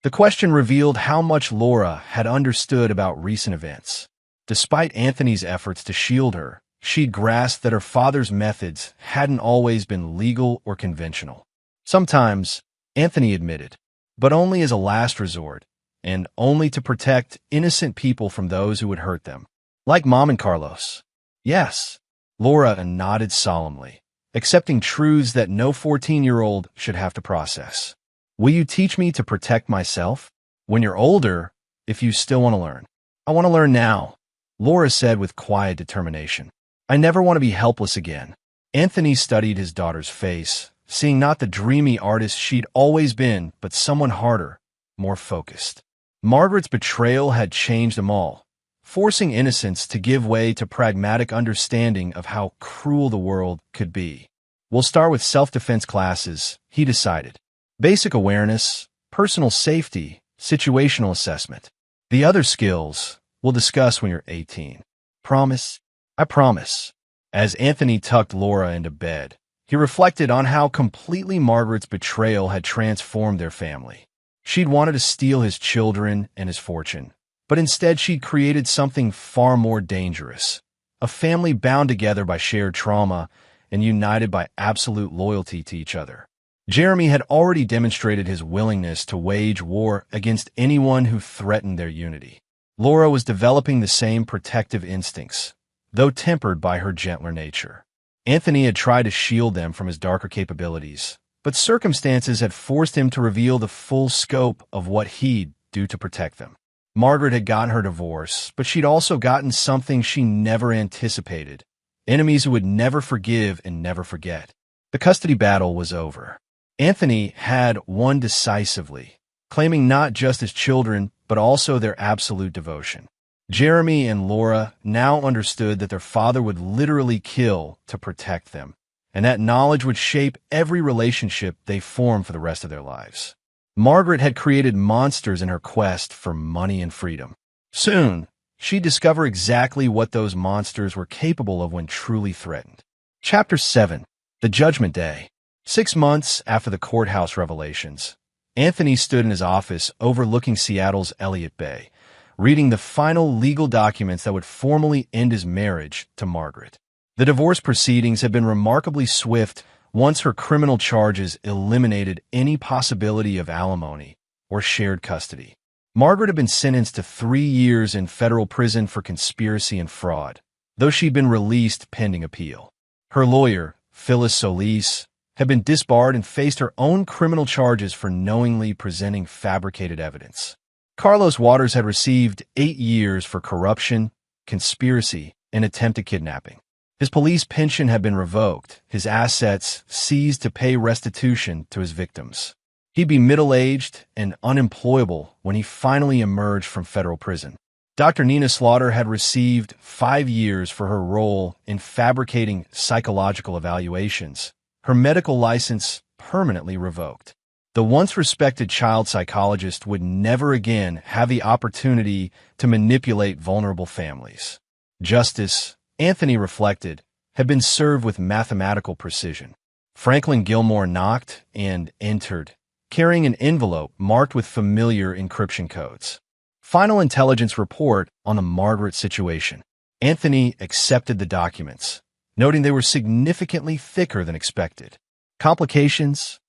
The question revealed how much Laura had understood about recent events. Despite Anthony's efforts to shield her, she'd grasped that her father's methods hadn't always been legal or conventional. Sometimes, Anthony admitted, but only as a last resort, and only to protect innocent people from those who would hurt them. Like Mom and Carlos. Yes, Laura nodded solemnly, accepting truths that no 14-year-old should have to process. Will you teach me to protect myself? When you're older, if you still want to learn. I want to learn now, Laura said with quiet determination. I never want to be helpless again. Anthony studied his daughter's face, seeing not the dreamy artist she'd always been, but someone harder, more focused. Margaret's betrayal had changed them all, forcing innocence to give way to pragmatic understanding of how cruel the world could be. We'll start with self-defense classes, he decided. Basic awareness, personal safety, situational assessment. The other skills we'll discuss when you're 18. Promise? I promise. As Anthony tucked Laura into bed, he reflected on how completely Margaret's betrayal had transformed their family. She'd wanted to steal his children and his fortune, but instead she'd created something far more dangerous. A family bound together by shared trauma and united by absolute loyalty to each other. Jeremy had already demonstrated his willingness to wage war against anyone who threatened their unity. Laura was developing the same protective instincts, though tempered by her gentler nature. Anthony had tried to shield them from his darker capabilities, but circumstances had forced him to reveal the full scope of what he'd do to protect them. Margaret had gotten her divorce, but she'd also gotten something she never anticipated: enemies who would never forgive and never forget. The custody battle was over. Anthony had won decisively, claiming not just his children, but also their absolute devotion. Jeremy and Laura now understood that their father would literally kill to protect them, and that knowledge would shape every relationship they formed for the rest of their lives. Margaret had created monsters in her quest for money and freedom. Soon, she'd discover exactly what those monsters were capable of when truly threatened. Chapter 7. The Judgment Day. 6 months after the courthouse revelations, Anthony stood in his office overlooking Seattle's Elliott Bay, reading the final legal documents that would formally end his marriage to Margaret. The divorce proceedings had been remarkably swift once her criminal charges eliminated any possibility of alimony or shared custody. Margaret had been sentenced to 3 years in federal prison for conspiracy and fraud, though she'd been released pending appeal. Her lawyer, Phyllis Solis, had been disbarred and faced her own criminal charges for knowingly presenting fabricated evidence. Carlos Waters had received 8 years for corruption, conspiracy, and attempted kidnapping. His police pension had been revoked, his assets seized to pay restitution to his victims. He'd be middle-aged and unemployable when he finally emerged from federal prison. Dr. Nina Slaughter had received 5 years for her role in fabricating psychological evaluations, her medical license permanently revoked. The once respected child psychologist would never again have the opportunity to manipulate vulnerable families. Justice, Anthony reflected, had been served with mathematical precision. Franklin Gilmore knocked and entered, carrying an envelope marked with familiar encryption codes. Final intelligence report on the Margaret situation. Anthony accepted the documents, noting they were significantly thicker than expected. Complications?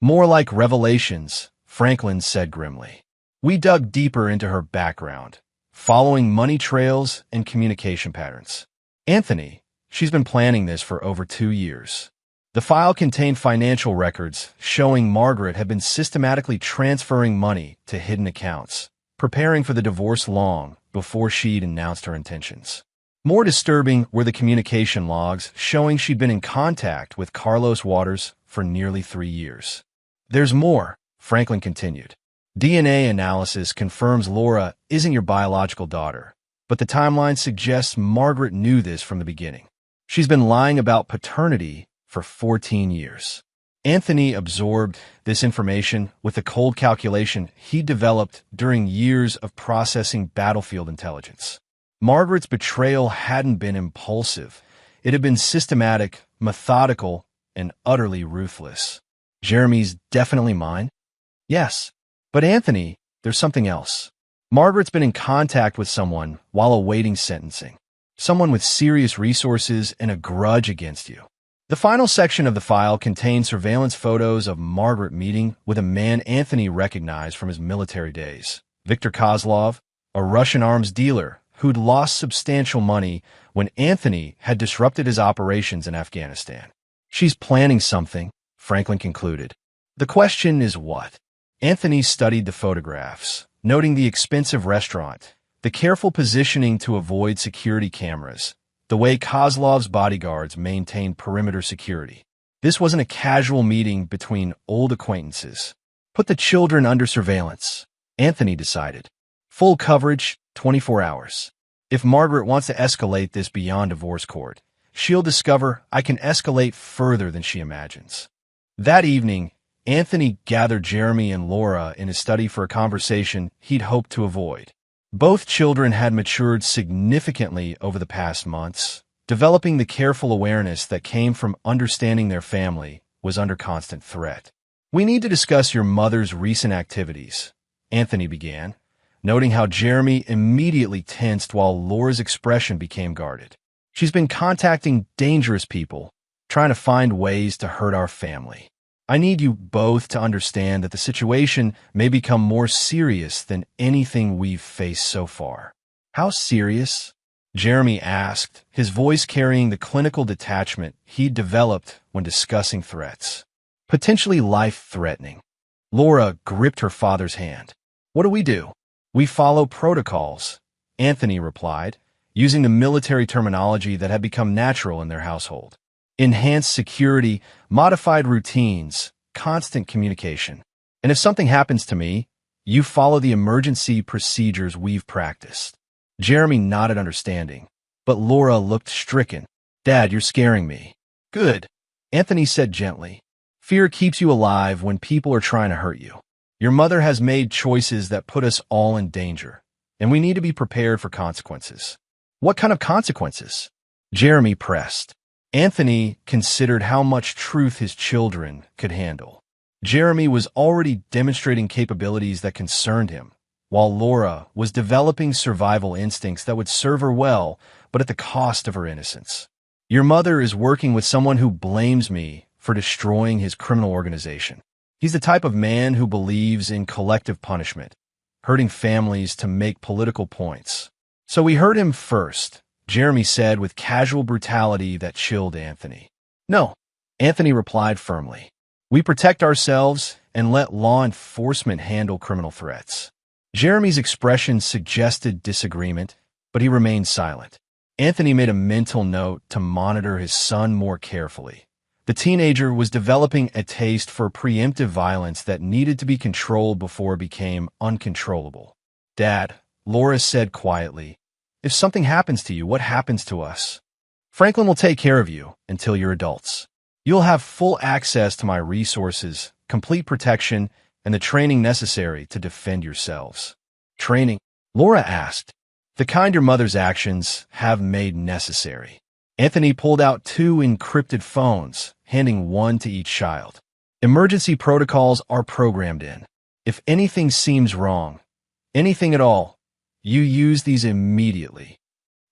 More like revelations, Franklin said grimly. We dug deeper into her background, following money trails and communication patterns. Anthony, she's been planning this for over 2 years. The file contained financial records showing Margaret had been systematically transferring money to hidden accounts, preparing for the divorce long before she'd announced her intentions. More disturbing were the communication logs showing she'd been in contact with Carlos Waters for nearly 3 years. There's more, Franklin continued. DNA analysis confirms Laura isn't your biological daughter, but the timeline suggests Margaret knew this from the beginning. She's been lying about paternity for 14 years. Anthony absorbed this information with the cold calculation he developed during years of processing battlefield intelligence. Margaret's betrayal hadn't been impulsive. It had been systematic, methodical, and utterly ruthless. Jeremy's definitely mine? Yes. But Anthony, there's something else. Margaret's been in contact with someone while awaiting sentencing. Someone with serious resources and a grudge against you. The final section of the file contains surveillance photos of Margaret meeting with a man Anthony recognized from his military days. Viktor Kozlov, a Russian arms dealer who'd lost substantial money when Anthony had disrupted his operations in Afghanistan. She's planning something, Franklin concluded. The question is what? Anthony studied the photographs, noting the expensive restaurant, the careful positioning to avoid security cameras, the way Kozlov's bodyguards maintained perimeter security. This wasn't a casual meeting between old acquaintances. Put the children under surveillance, Anthony decided. Full coverage, 24 hours. If Margaret wants to escalate this beyond divorce court, she'll discover I can escalate further than she imagines. That evening, Anthony gathered Jeremy and Laura in his study for a conversation he'd hoped to avoid. Both children had matured significantly over the past months, developing the careful awareness that came from understanding their family was under constant threat. We need to discuss your mother's recent activities, Anthony began, noting how Jeremy immediately tensed while Laura's expression became guarded. She's been contacting dangerous people, trying to find ways to hurt our family. I need you both to understand that the situation may become more serious than anything we've faced so far. How serious? Jeremy asked, his voice carrying the clinical detachment he'd developed when discussing threats. Potentially life-threatening. Laura gripped her father's hand. What do? We follow protocols, Anthony replied, using the military terminology that had become natural in their household. Enhanced security, modified routines, constant communication. And if something happens to me, you follow the emergency procedures we've practiced. Jeremy nodded understanding, but Laura looked stricken. Dad, you're scaring me. Good, Anthony said gently. Fear keeps you alive when people are trying to hurt you. Your mother has made choices that put us all in danger, and we need to be prepared for consequences. What kind of consequences? Jeremy pressed. Anthony considered how much truth his children could handle. Jeremy was already demonstrating capabilities that concerned him, while Laura was developing survival instincts that would serve her well, but at the cost of her innocence. Your mother is working with someone who blames me for destroying his criminal organization. He's the type of man who believes in collective punishment, hurting families to make political points. So we heard him first, Jeremy said with casual brutality that chilled Anthony. No, Anthony replied firmly. We protect ourselves and let law enforcement handle criminal threats. Jeremy's expression suggested disagreement, but he remained silent. Anthony made a mental note to monitor his son more carefully. The teenager was developing a taste for preemptive violence that needed to be controlled before it became uncontrollable. Dad, Laura said quietly, if something happens to you, what happens to us? Franklin will take care of you until you're adults. You'll have full access to my resources, complete protection, and the training necessary to defend yourselves. Training? Laura asked. The kind your mother's actions have made necessary. Anthony pulled out 2 encrypted phones, handing one to each child. Emergency protocols are programmed in. If anything seems wrong, anything at all, you use these immediately.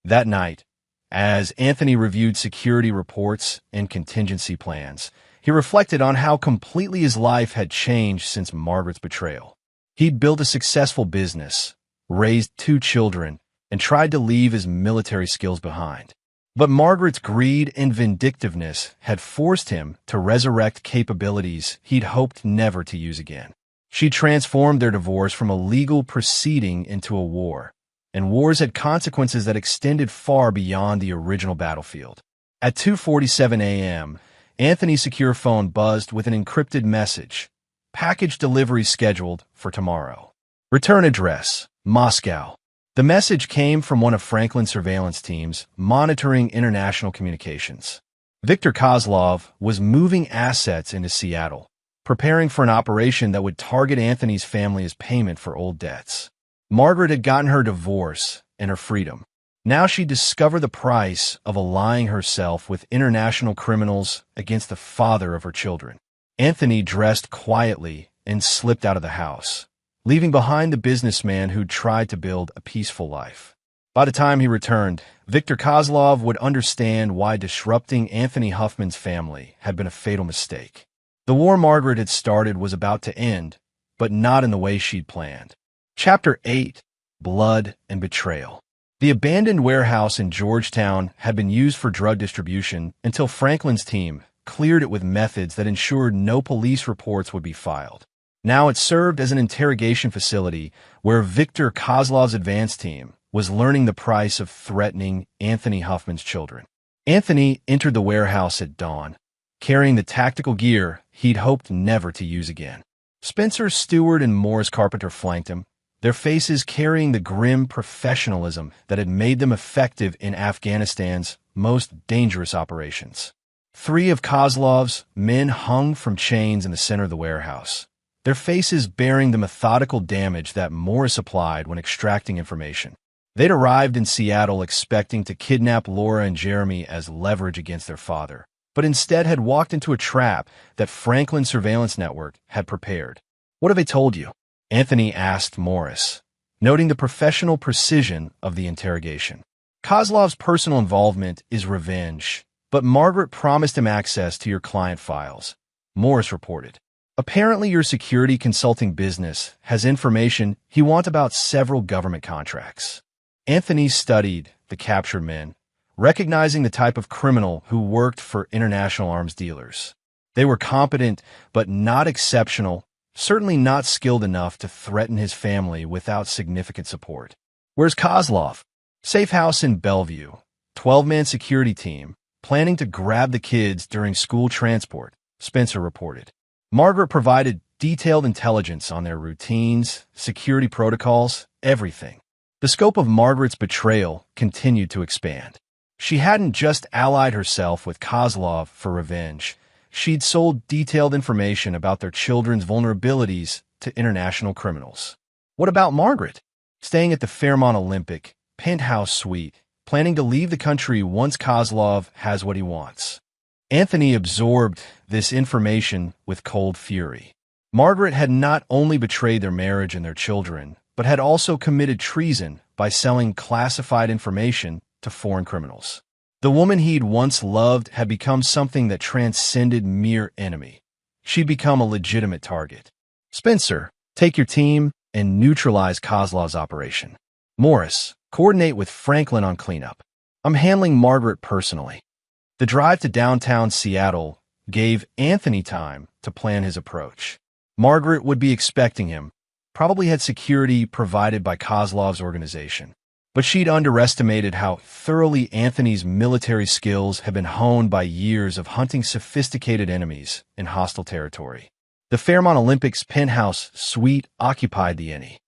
That night, as Anthony reviewed security reports and contingency plans, he reflected on how completely his life had changed since Margaret's betrayal. He'd built a successful business, raised 2 children, and tried to leave his military skills behind. But Margaret's greed and vindictiveness had forced him to resurrect capabilities he'd hoped never to use again. She transformed their divorce from a legal proceeding into a war, and wars had consequences that extended far beyond the original battlefield. At 2:47 a.m., Anthony's secure phone buzzed with an encrypted message. Package delivery scheduled for tomorrow. Return address, Moscow. The message came from one of Franklin's surveillance teams monitoring international communications. Viktor Kozlov was moving assets into Seattle, preparing for an operation that would target Anthony's family as payment for old debts. Margaret had gotten her divorce and her freedom. Now she discovered the price of allying herself with international criminals against the father of her children. Anthony dressed quietly and slipped out of the house, leaving behind the businessman who'd tried to build a peaceful life. By the time he returned, Viktor Kozlov would understand why disrupting Anthony Huffman's family had been a fatal mistake. The war Margaret had started was about to end, but not in the way she'd planned. Chapter 8: Blood and Betrayal. The abandoned warehouse in Georgetown had been used for drug distribution until Franklin's team cleared it with methods that ensured no police reports would be filed. Now it served as an interrogation facility where Viktor Kozlov's advance team was learning the price of threatening Anthony Huffman's children. Anthony entered the warehouse at dawn, carrying the tactical gear he'd hoped never to use again. Spencer Stewart and Morris Carpenter flanked him, their faces carrying the grim professionalism that had made them effective in Afghanistan's most dangerous operations. 3 of Kozlov's men hung from chains in the center of the warehouse, their faces bearing the methodical damage that Morris applied when extracting information. They'd arrived in Seattle expecting to kidnap Laura and Jeremy as leverage against their father, but instead had walked into a trap that Franklin's surveillance network had prepared. "What have they told you?" Anthony asked Morris, noting the professional precision of the interrogation. "Kozlov's personal involvement is revenge, but Margaret promised him access to your client files," Morris reported. "Apparently your security consulting business has information he wants about several government contracts." Anthony studied the captured men, recognizing the type of criminal who worked for international arms dealers. They were competent, but not exceptional, certainly not skilled enough to threaten his family without significant support. "Where's Kozlov?" "Safe house in Bellevue. 12-man security team, planning to grab the kids during school transport," Spencer reported. Margaret provided detailed intelligence on their routines, security protocols, everything. The scope of Margaret's betrayal continued to expand. She hadn't just allied herself with Kozlov for revenge. She'd sold detailed information about their children's vulnerabilities to international criminals. What about Margaret? Staying at the Fairmont Olympic penthouse suite, planning to leave the country once Kozlov has what he wants. Anthony absorbed this information with cold fury. Margaret had not only betrayed their marriage and their children, but had also committed treason by selling classified information to foreign criminals. The woman he'd once loved had become something that transcended mere enemy. She'd become a legitimate target. "Spencer, take your team and neutralize Kozlov's operation. Morris, coordinate with Franklin on cleanup. I'm handling Margaret personally." The drive to downtown Seattle gave Anthony time to plan his approach. Margaret would be expecting him, probably had security provided by Kozlov's organization. But she'd underestimated how thoroughly Anthony's military skills had been honed by years of hunting sophisticated enemies in hostile territory. The Fairmont Olympics penthouse suite occupied the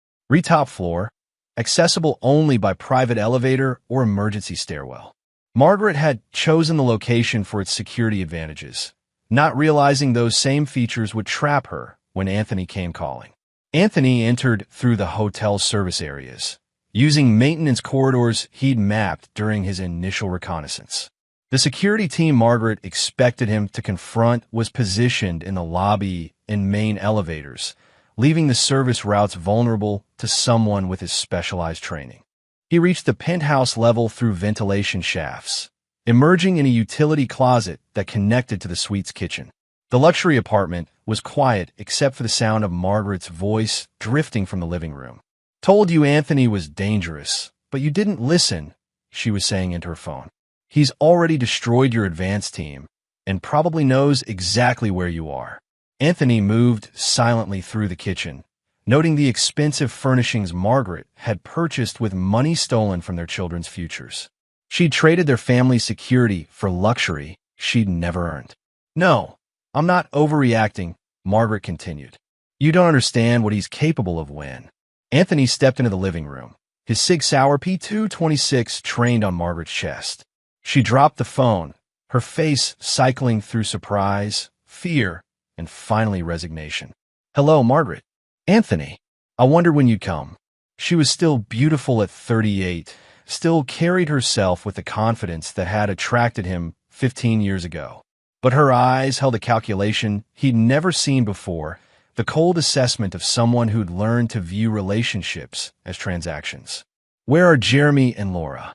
top floor, accessible only by private elevator or emergency stairwell. Margaret had chosen the location for its security advantages, not realizing those same features would trap her when Anthony came calling. Anthony entered through the hotel service areas, using maintenance corridors he'd mapped during his initial reconnaissance. The security team Margaret expected him to confront was positioned in the lobby and main elevators, leaving the service routes vulnerable to someone with his specialized training. He reached the penthouse level through ventilation shafts, emerging in a utility closet that connected to the suite's kitchen. The luxury apartment was quiet except for the sound of Margaret's voice drifting from the living room. Told you Anthony was dangerous, but you didn't listen, she was saying into her phone. He's already destroyed your advance team and probably knows exactly where you are. Anthony moved silently through the kitchen, noting the expensive furnishings Margaret had purchased with money stolen from their children's futures. She'd traded their family's security for luxury she'd never earned. No, I'm not overreacting, Margaret continued. You don't understand what he's capable of when. Anthony stepped into the living room. His Sig Sauer P226 trained on Margaret's chest. She dropped the phone, her face cycling through surprise, fear, and finally resignation. Hello, Margaret. Anthony, I wondered when you'd come. She was still beautiful at 38, still carried herself with the confidence that had attracted him 15 years ago. But her eyes held a calculation he'd never seen before, the cold assessment of someone who'd learned to view relationships as transactions. Where are Jeremy and Laura?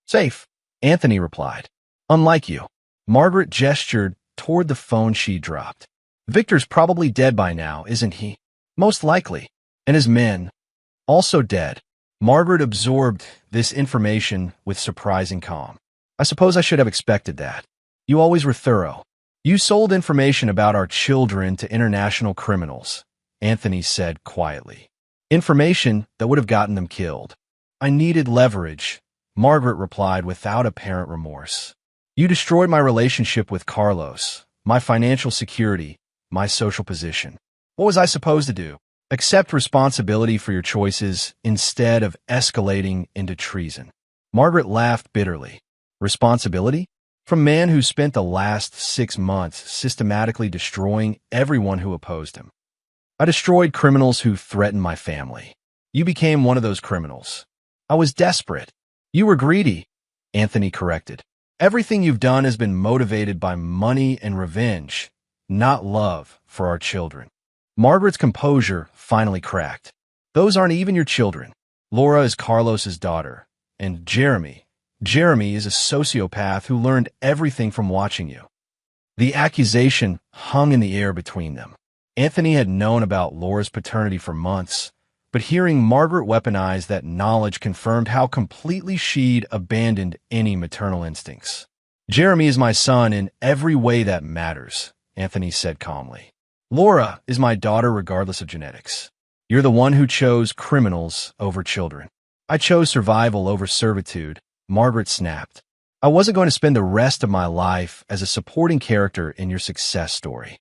Safe, Anthony replied. Unlike you. Margaret gestured toward the phone she dropped. Victor's probably dead by now, isn't he? Most likely. And his men, also dead. Margaret absorbed this information with surprising calm. I suppose I should have expected that. You always were thorough. You sold information about our children to international criminals, Anthony said quietly. Information that would have gotten them killed. I needed leverage, Margaret replied without apparent remorse. You destroyed my relationship with Carlos, my financial security, my social position. What was I supposed to do? Accept responsibility for your choices instead of escalating into treason. Margaret laughed bitterly. Responsibility? From a man who spent the last 6 months systematically destroying everyone who opposed him. I destroyed criminals who threatened my family. You became one of those criminals. I was desperate. You were greedy, Anthony corrected. Everything you've done has been motivated by money and revenge, not love for our children. Margaret's composure finally cracked. Those aren't even your children. Laura is Carlos's daughter, and Jeremy is a sociopath who learned everything from watching you. The accusation hung in the air between them. Anthony had known about Laura's paternity for months, but hearing Margaret weaponize that knowledge confirmed how completely she'd abandoned any maternal instincts. Jeremy is my son in every way that matters, Anthony said calmly. Laura is my daughter regardless of genetics. You're the one who chose criminals over children. I chose survival over servitude, Margaret snapped. I wasn't going to spend the rest of my life as a supporting character in your success story.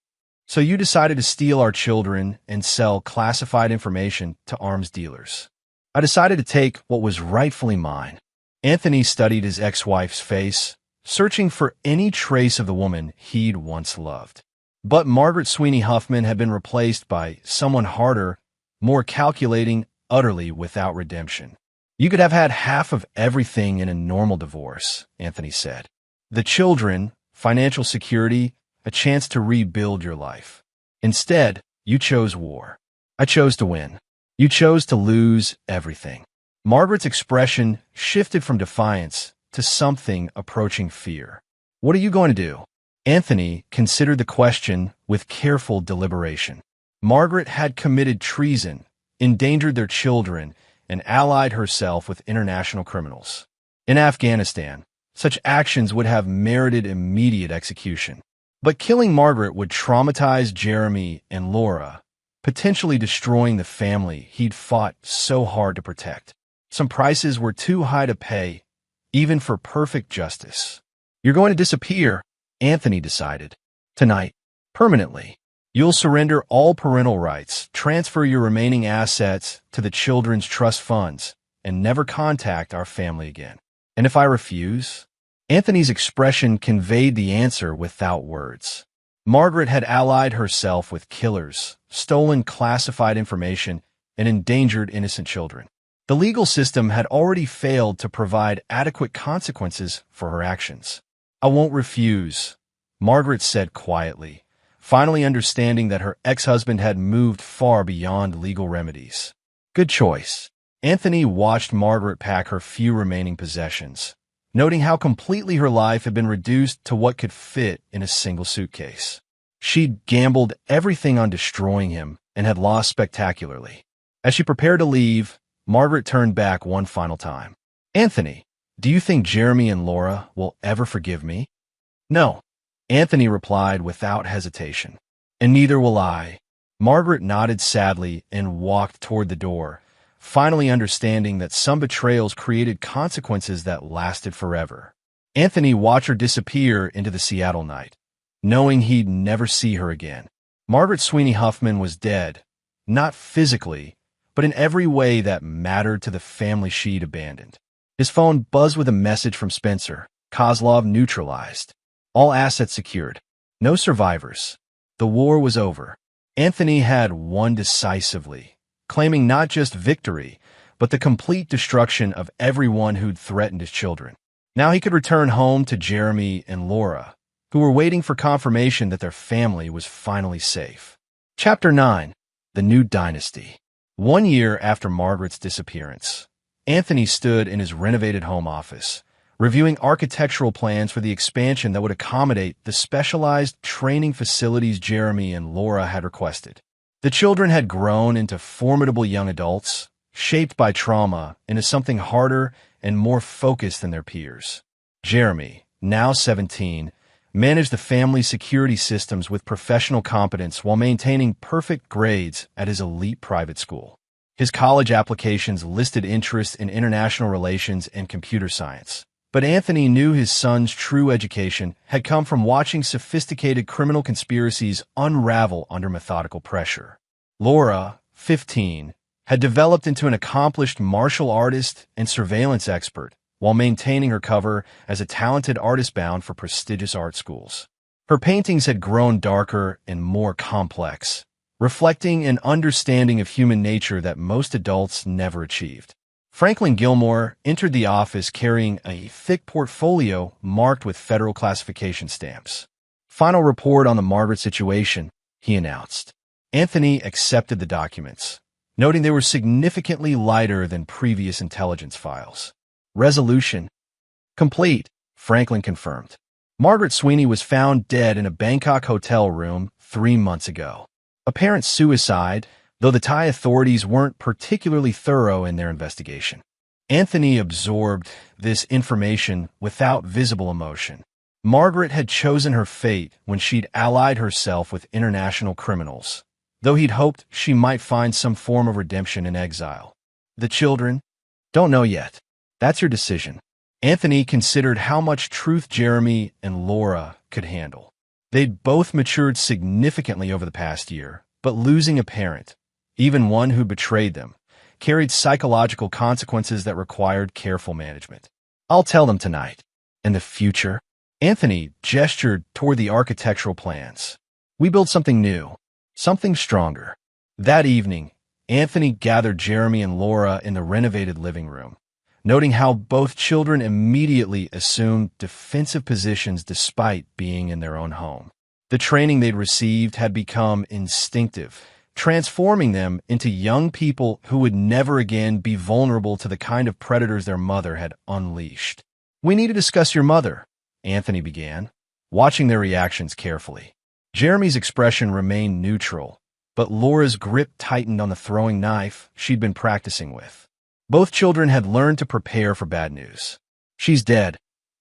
So you decided to steal our children and sell classified information to arms dealers. I decided to take what was rightfully mine. Anthony studied his ex-wife's face, searching for any trace of the woman he'd once loved. But Margaret Sweeney Huffman had been replaced by someone harder, more calculating, utterly without redemption. You could have had half of everything in a normal divorce, Anthony said. The children, financial security, a chance to rebuild your life. Instead, you chose war. I chose to win. You chose to lose everything. Margaret's expression shifted from defiance to something approaching fear. What are you going to do? Anthony considered the question with careful deliberation. Margaret had committed treason, endangered their children, and allied herself with international criminals. In Afghanistan, such actions would have merited immediate execution. But killing Margaret would traumatize Jeremy and Laura, potentially destroying the family he'd fought so hard to protect. Some prices were too high to pay, even for perfect justice. You're going to disappear, Anthony decided. Tonight, permanently. You'll surrender all parental rights, transfer your remaining assets to the children's trust funds, and never contact our family again. And if I refuse? Anthony's expression conveyed the answer without words. Margaret had allied herself with killers, stolen classified information, and endangered innocent children. The legal system had already failed to provide adequate consequences for her actions. I won't refuse, Margaret said quietly, finally understanding that her ex-husband had moved far beyond legal remedies. Good choice. Anthony watched Margaret pack her few remaining possessions, noting how completely her life had been reduced to what could fit in a single suitcase. She'd gambled everything on destroying him and had lost spectacularly. As she prepared to leave, Margaret turned back one final time. Anthony, do you think Jeremy and Laura will ever forgive me? No, Anthony replied without hesitation. And neither will I. Margaret nodded sadly and walked toward the door, finally understanding that some betrayals created consequences that lasted forever. Anthony watched her disappear into the Seattle night, knowing he'd never see her again. Margaret Sweeney Huffman was dead, not physically, but in every way that mattered to the family she'd abandoned. His phone buzzed with a message from Spencer. Kozlov neutralized. All assets secured. No survivors. The war was over. Anthony had won decisively, claiming not just victory, but the complete destruction of everyone who'd threatened his children. Now he could return home to Jeremy and Laura, who were waiting for confirmation that their family was finally safe. Chapter 9. The New Dynasty. 1 year after Margaret's disappearance, Anthony stood in his renovated home office, reviewing architectural plans for the expansion that would accommodate the specialized training facilities Jeremy and Laura had requested. The children had grown into formidable young adults, shaped by trauma into something harder and more focused than their peers. Jeremy, now 17, managed the family's security systems with professional competence while maintaining perfect grades at his elite private school. His college applications listed interest in international relations and computer science. But Anthony knew his son's true education had come from watching sophisticated criminal conspiracies unravel under methodical pressure. Laura, 15, had developed into an accomplished martial artist and surveillance expert while maintaining her cover as a talented artist bound for prestigious art schools. Her paintings had grown darker and more complex, reflecting an understanding of human nature that most adults never achieved. Franklin Gilmore entered the office carrying a thick portfolio marked with federal classification stamps. Final report on the Margaret situation, he announced. Anthony accepted the documents, noting they were significantly lighter than previous intelligence files. Resolution complete, Franklin confirmed. Margaret Sweeney was found dead in a Bangkok hotel room 3 months ago. Apparent suicide, though the Thai authorities weren't particularly thorough in their investigation. Anthony absorbed this information without visible emotion. Margaret had chosen her fate when she'd allied herself with international criminals, though he'd hoped she might find some form of redemption in exile. The children? Don't know yet. That's your decision. Anthony considered how much truth Jeremy and Laura could handle. They'd both matured significantly over the past year, but losing a parent, even one who betrayed them, carried psychological consequences that required careful management. I'll tell them tonight. In the future, Anthony gestured toward the architectural plans. We build something new, something stronger. That evening, Anthony gathered Jeremy and Laura in the renovated living room, noting how both children immediately assumed defensive positions despite being in their own home. The training they'd received had become instinctive, transforming them into young people who would never again be vulnerable to the kind of predators their mother had unleashed. We need to discuss your mother, Anthony began, watching their reactions carefully. Jeremy's expression remained neutral, but Laura's grip tightened on the throwing knife she'd been practicing with. Both children had learned to prepare for bad news. She's dead,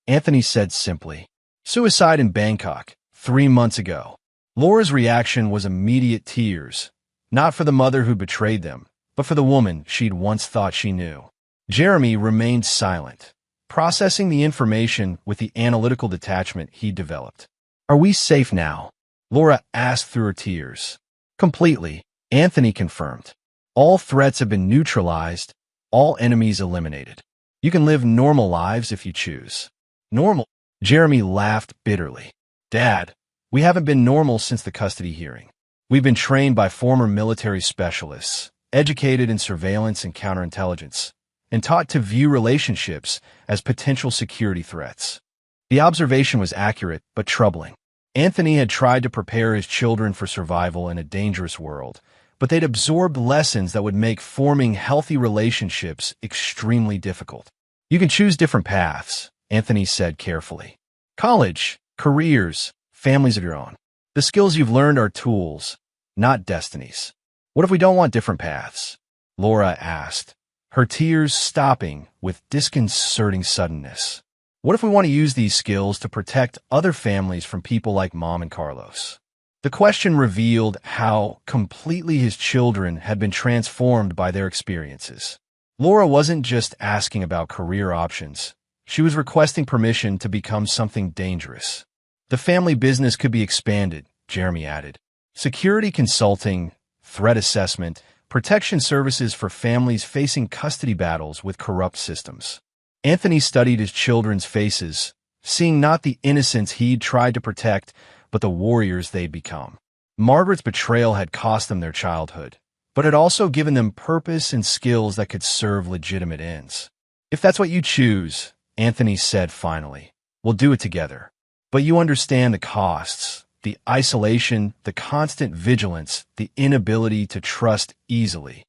Anthony said simply. Suicide in Bangkok, 3 months ago. Laura's reaction was immediate tears, not for the mother who betrayed them, but for the woman she'd once thought she knew. Jeremy remained silent, processing the information with the analytical detachment he'd developed. Are we safe now? Laura asked through her tears. Completely, Anthony confirmed. All threats have been neutralized, all enemies eliminated. You can live normal lives if you choose. Normal? Jeremy laughed bitterly. Dad, we haven't been normal since the custody hearing. We've been trained by former military specialists, educated in surveillance and counterintelligence, and taught to view relationships as potential security threats. The observation was accurate but troubling. Anthony had tried to prepare his children for survival in a dangerous world, but they'd absorbed lessons that would make forming healthy relationships extremely difficult. You can choose different paths, Anthony said carefully. College, careers, families of your own. The skills you've learned are tools, not destinies. What if we don't want different paths? Laura asked, her tears stopping with disconcerting suddenness. What if we want to use these skills to protect other families from people like Mom and Carlos? The question revealed how completely his children had been transformed by their experiences. Laura wasn't just asking about career options. She was requesting permission to become something dangerous. The family business could be expanded, Jeremy added. Security consulting, threat assessment, protection services for families facing custody battles with corrupt systems. Anthony studied his children's faces, seeing not the innocents he'd tried to protect, but the warriors they'd become. Margaret's betrayal had cost them their childhood, but had also given them purpose and skills that could serve legitimate ends. If that's what you choose, Anthony said finally, we'll do it together. But you understand the costs, the isolation, the constant vigilance, the inability to trust easily.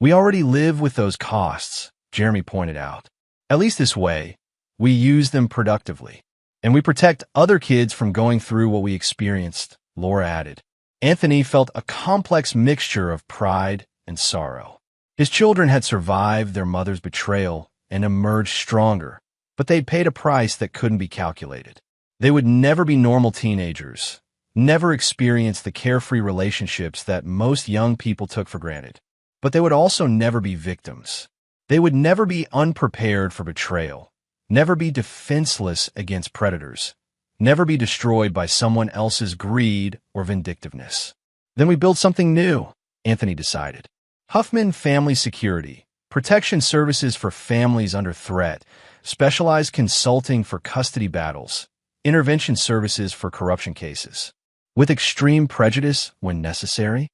We already live with those costs, Jeremy pointed out. At least this way, we use them productively. And we protect other kids from going through what we experienced, Laura added. Anthony felt a complex mixture of pride and sorrow. His children had survived their mother's betrayal and emerged stronger, but they'd paid a price that couldn't be calculated. They would never be normal teenagers, never experience the carefree relationships that most young people took for granted. But they would also never be victims. They would never be unprepared for betrayal, never be defenseless against predators, never be destroyed by someone else's greed or vindictiveness. Then we build something new, Anthony decided. Huffman Family Security, protection services for families under threat, specialized consulting for custody battles, intervention services for corruption cases. With extreme prejudice when necessary?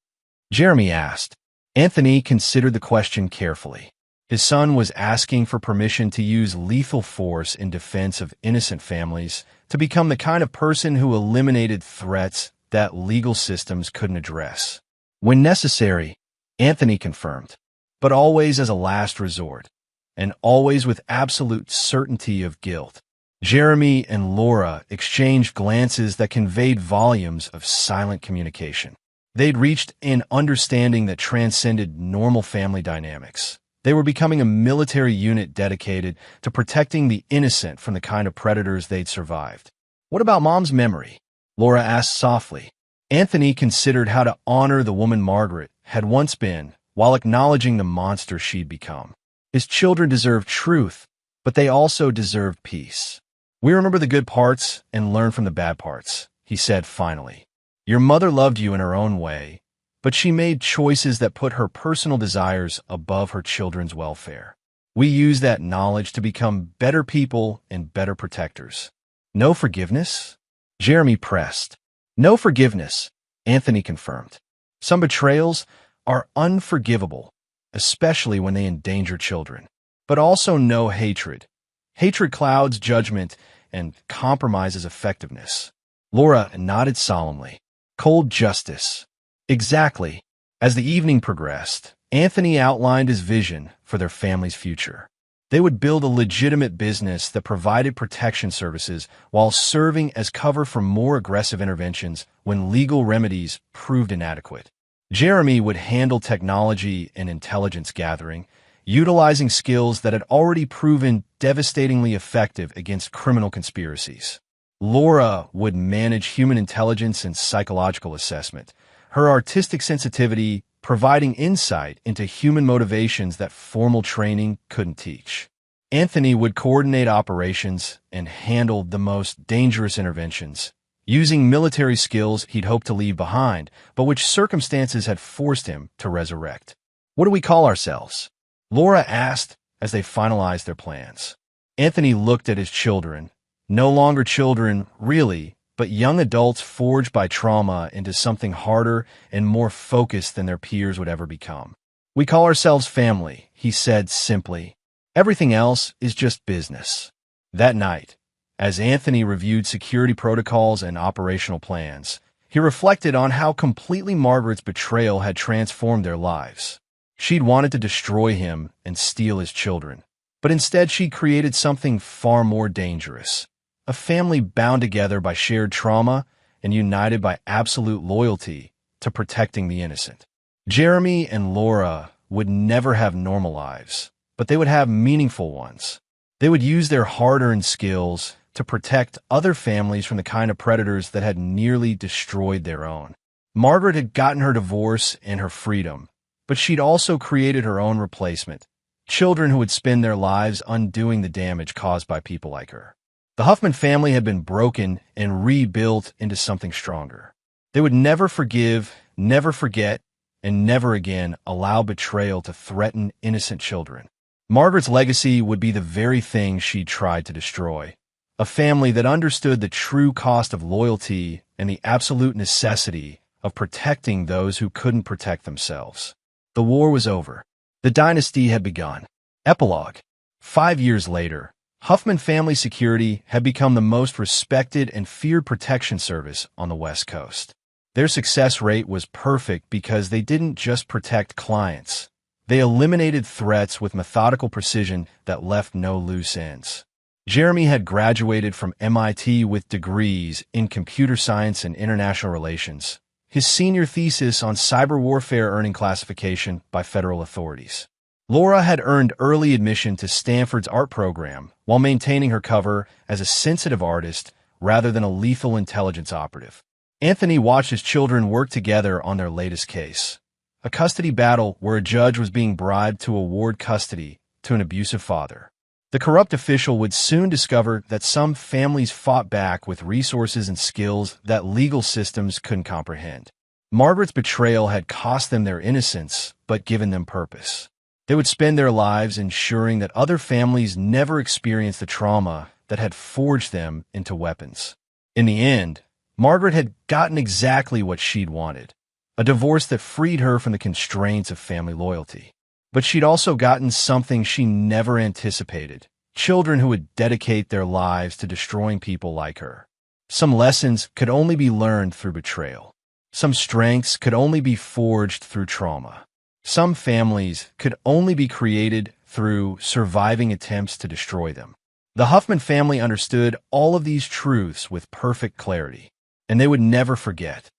Jeremy asked. Anthony considered the question carefully. His son was asking for permission to use lethal force in defense of innocent families, to become the kind of person who eliminated threats that legal systems couldn't address. When necessary, Anthony confirmed, but always as a last resort, and always with absolute certainty of guilt. Jeremy and Laura exchanged glances that conveyed volumes of silent communication. They'd reached an understanding that transcended normal family dynamics. They were becoming a military unit dedicated to protecting the innocent from the kind of predators they'd survived. What about Mom's memory? Laura asked softly. Anthony considered how to honor the woman Margaret had once been, while acknowledging the monster she'd become. His children deserved truth, but they also deserved peace. We remember the good parts and learn from the bad parts, he said finally. Your mother loved you in her own way, but she made choices that put her personal desires above her children's welfare. We use that knowledge to become better people and better protectors. No forgiveness? Jeremy pressed. No forgiveness, Anthony confirmed. Some betrayals are unforgivable, especially when they endanger children. But also no hatred. Hatred clouds judgment and compromises effectiveness. Laura nodded solemnly. Cold justice. Exactly. As the evening progressed, Anthony outlined his vision for their family's future. They would build a legitimate business that provided protection services while serving as cover for more aggressive interventions when legal remedies proved inadequate. Jeremy would handle technology and intelligence gathering, utilizing skills that had already proven devastatingly effective against criminal conspiracies. Laura would manage human intelligence and psychological assessment, her artistic sensitivity providing insight into human motivations that formal training couldn't teach. Anthony would coordinate operations and handle the most dangerous interventions, using military skills he'd hoped to leave behind, but which circumstances had forced him to resurrect. What do we call ourselves? Laura asked as they finalized their plans. Anthony looked at his children, no longer children, really, but young adults forged by trauma into something harder and more focused than their peers would ever become. We call ourselves family, he said simply. Everything else is just business. That night, as Anthony reviewed security protocols and operational plans, he reflected on how completely Margaret's betrayal had transformed their lives. She'd wanted to destroy him and steal his children, but instead she created something far more dangerous. A family bound together by shared trauma and united by absolute loyalty to protecting the innocent. Jeremy and Laura would never have normal lives. but they would have meaningful ones. They would use their hard-earned skills to protect other families from the kind of predators that had nearly destroyed their own. Margaret had gotten her divorce and her freedom, but she'd also created her own replacement, children who would spend their lives undoing the damage caused by people like her. The Huffman family had been broken and rebuilt into something stronger. They would never forgive, never forget, and never again allow betrayal to threaten innocent children. Margaret's legacy would be the very thing she tried to destroy. A family that understood the true cost of loyalty and the absolute necessity of protecting those who couldn't protect themselves. The war was over. The dynasty had begun. Epilogue. 5 years later, Huffman Family Security had become the most respected and feared protection service on the West Coast. Their success rate was perfect because they didn't just protect clients. They eliminated threats with methodical precision that left no loose ends. Jeremy had graduated from MIT with degrees in computer science and international relations, his senior thesis on cyber warfare earning classification by federal authorities. Laura had earned early admission to Stanford's art program while maintaining her cover as a sensitive artist rather than a lethal intelligence operative. Anthony watched his children work together on their latest case, a custody battle where a judge was being bribed to award custody to an abusive father. The corrupt official would soon discover that some families fought back with resources and skills that legal systems couldn't comprehend. Margaret's betrayal had cost them their innocence, but given them purpose. They would spend their lives ensuring that other families never experienced the trauma that had forged them into weapons. In the end, Margaret had gotten exactly what she'd wanted, a divorce that freed her from the constraints of family loyalty. But she'd also gotten something she never anticipated, children who would dedicate their lives to destroying people like her. Some lessons could only be learned through betrayal. Some strengths could only be forged through trauma. Some families could only be created through surviving attempts to destroy them. The Huffman family understood all of these truths with perfect clarity, and they would never forget.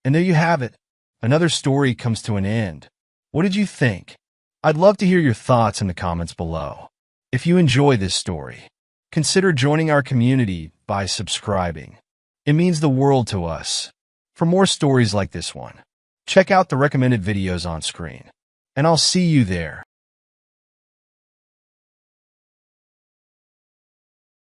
And there you have it. Another story comes to an end. What did you think? I'd love to hear your thoughts in the comments below. If you enjoy this story, consider joining our community by subscribing. It means the world to us. For more stories like this one, check out the recommended videos on screen, and I'll see you there.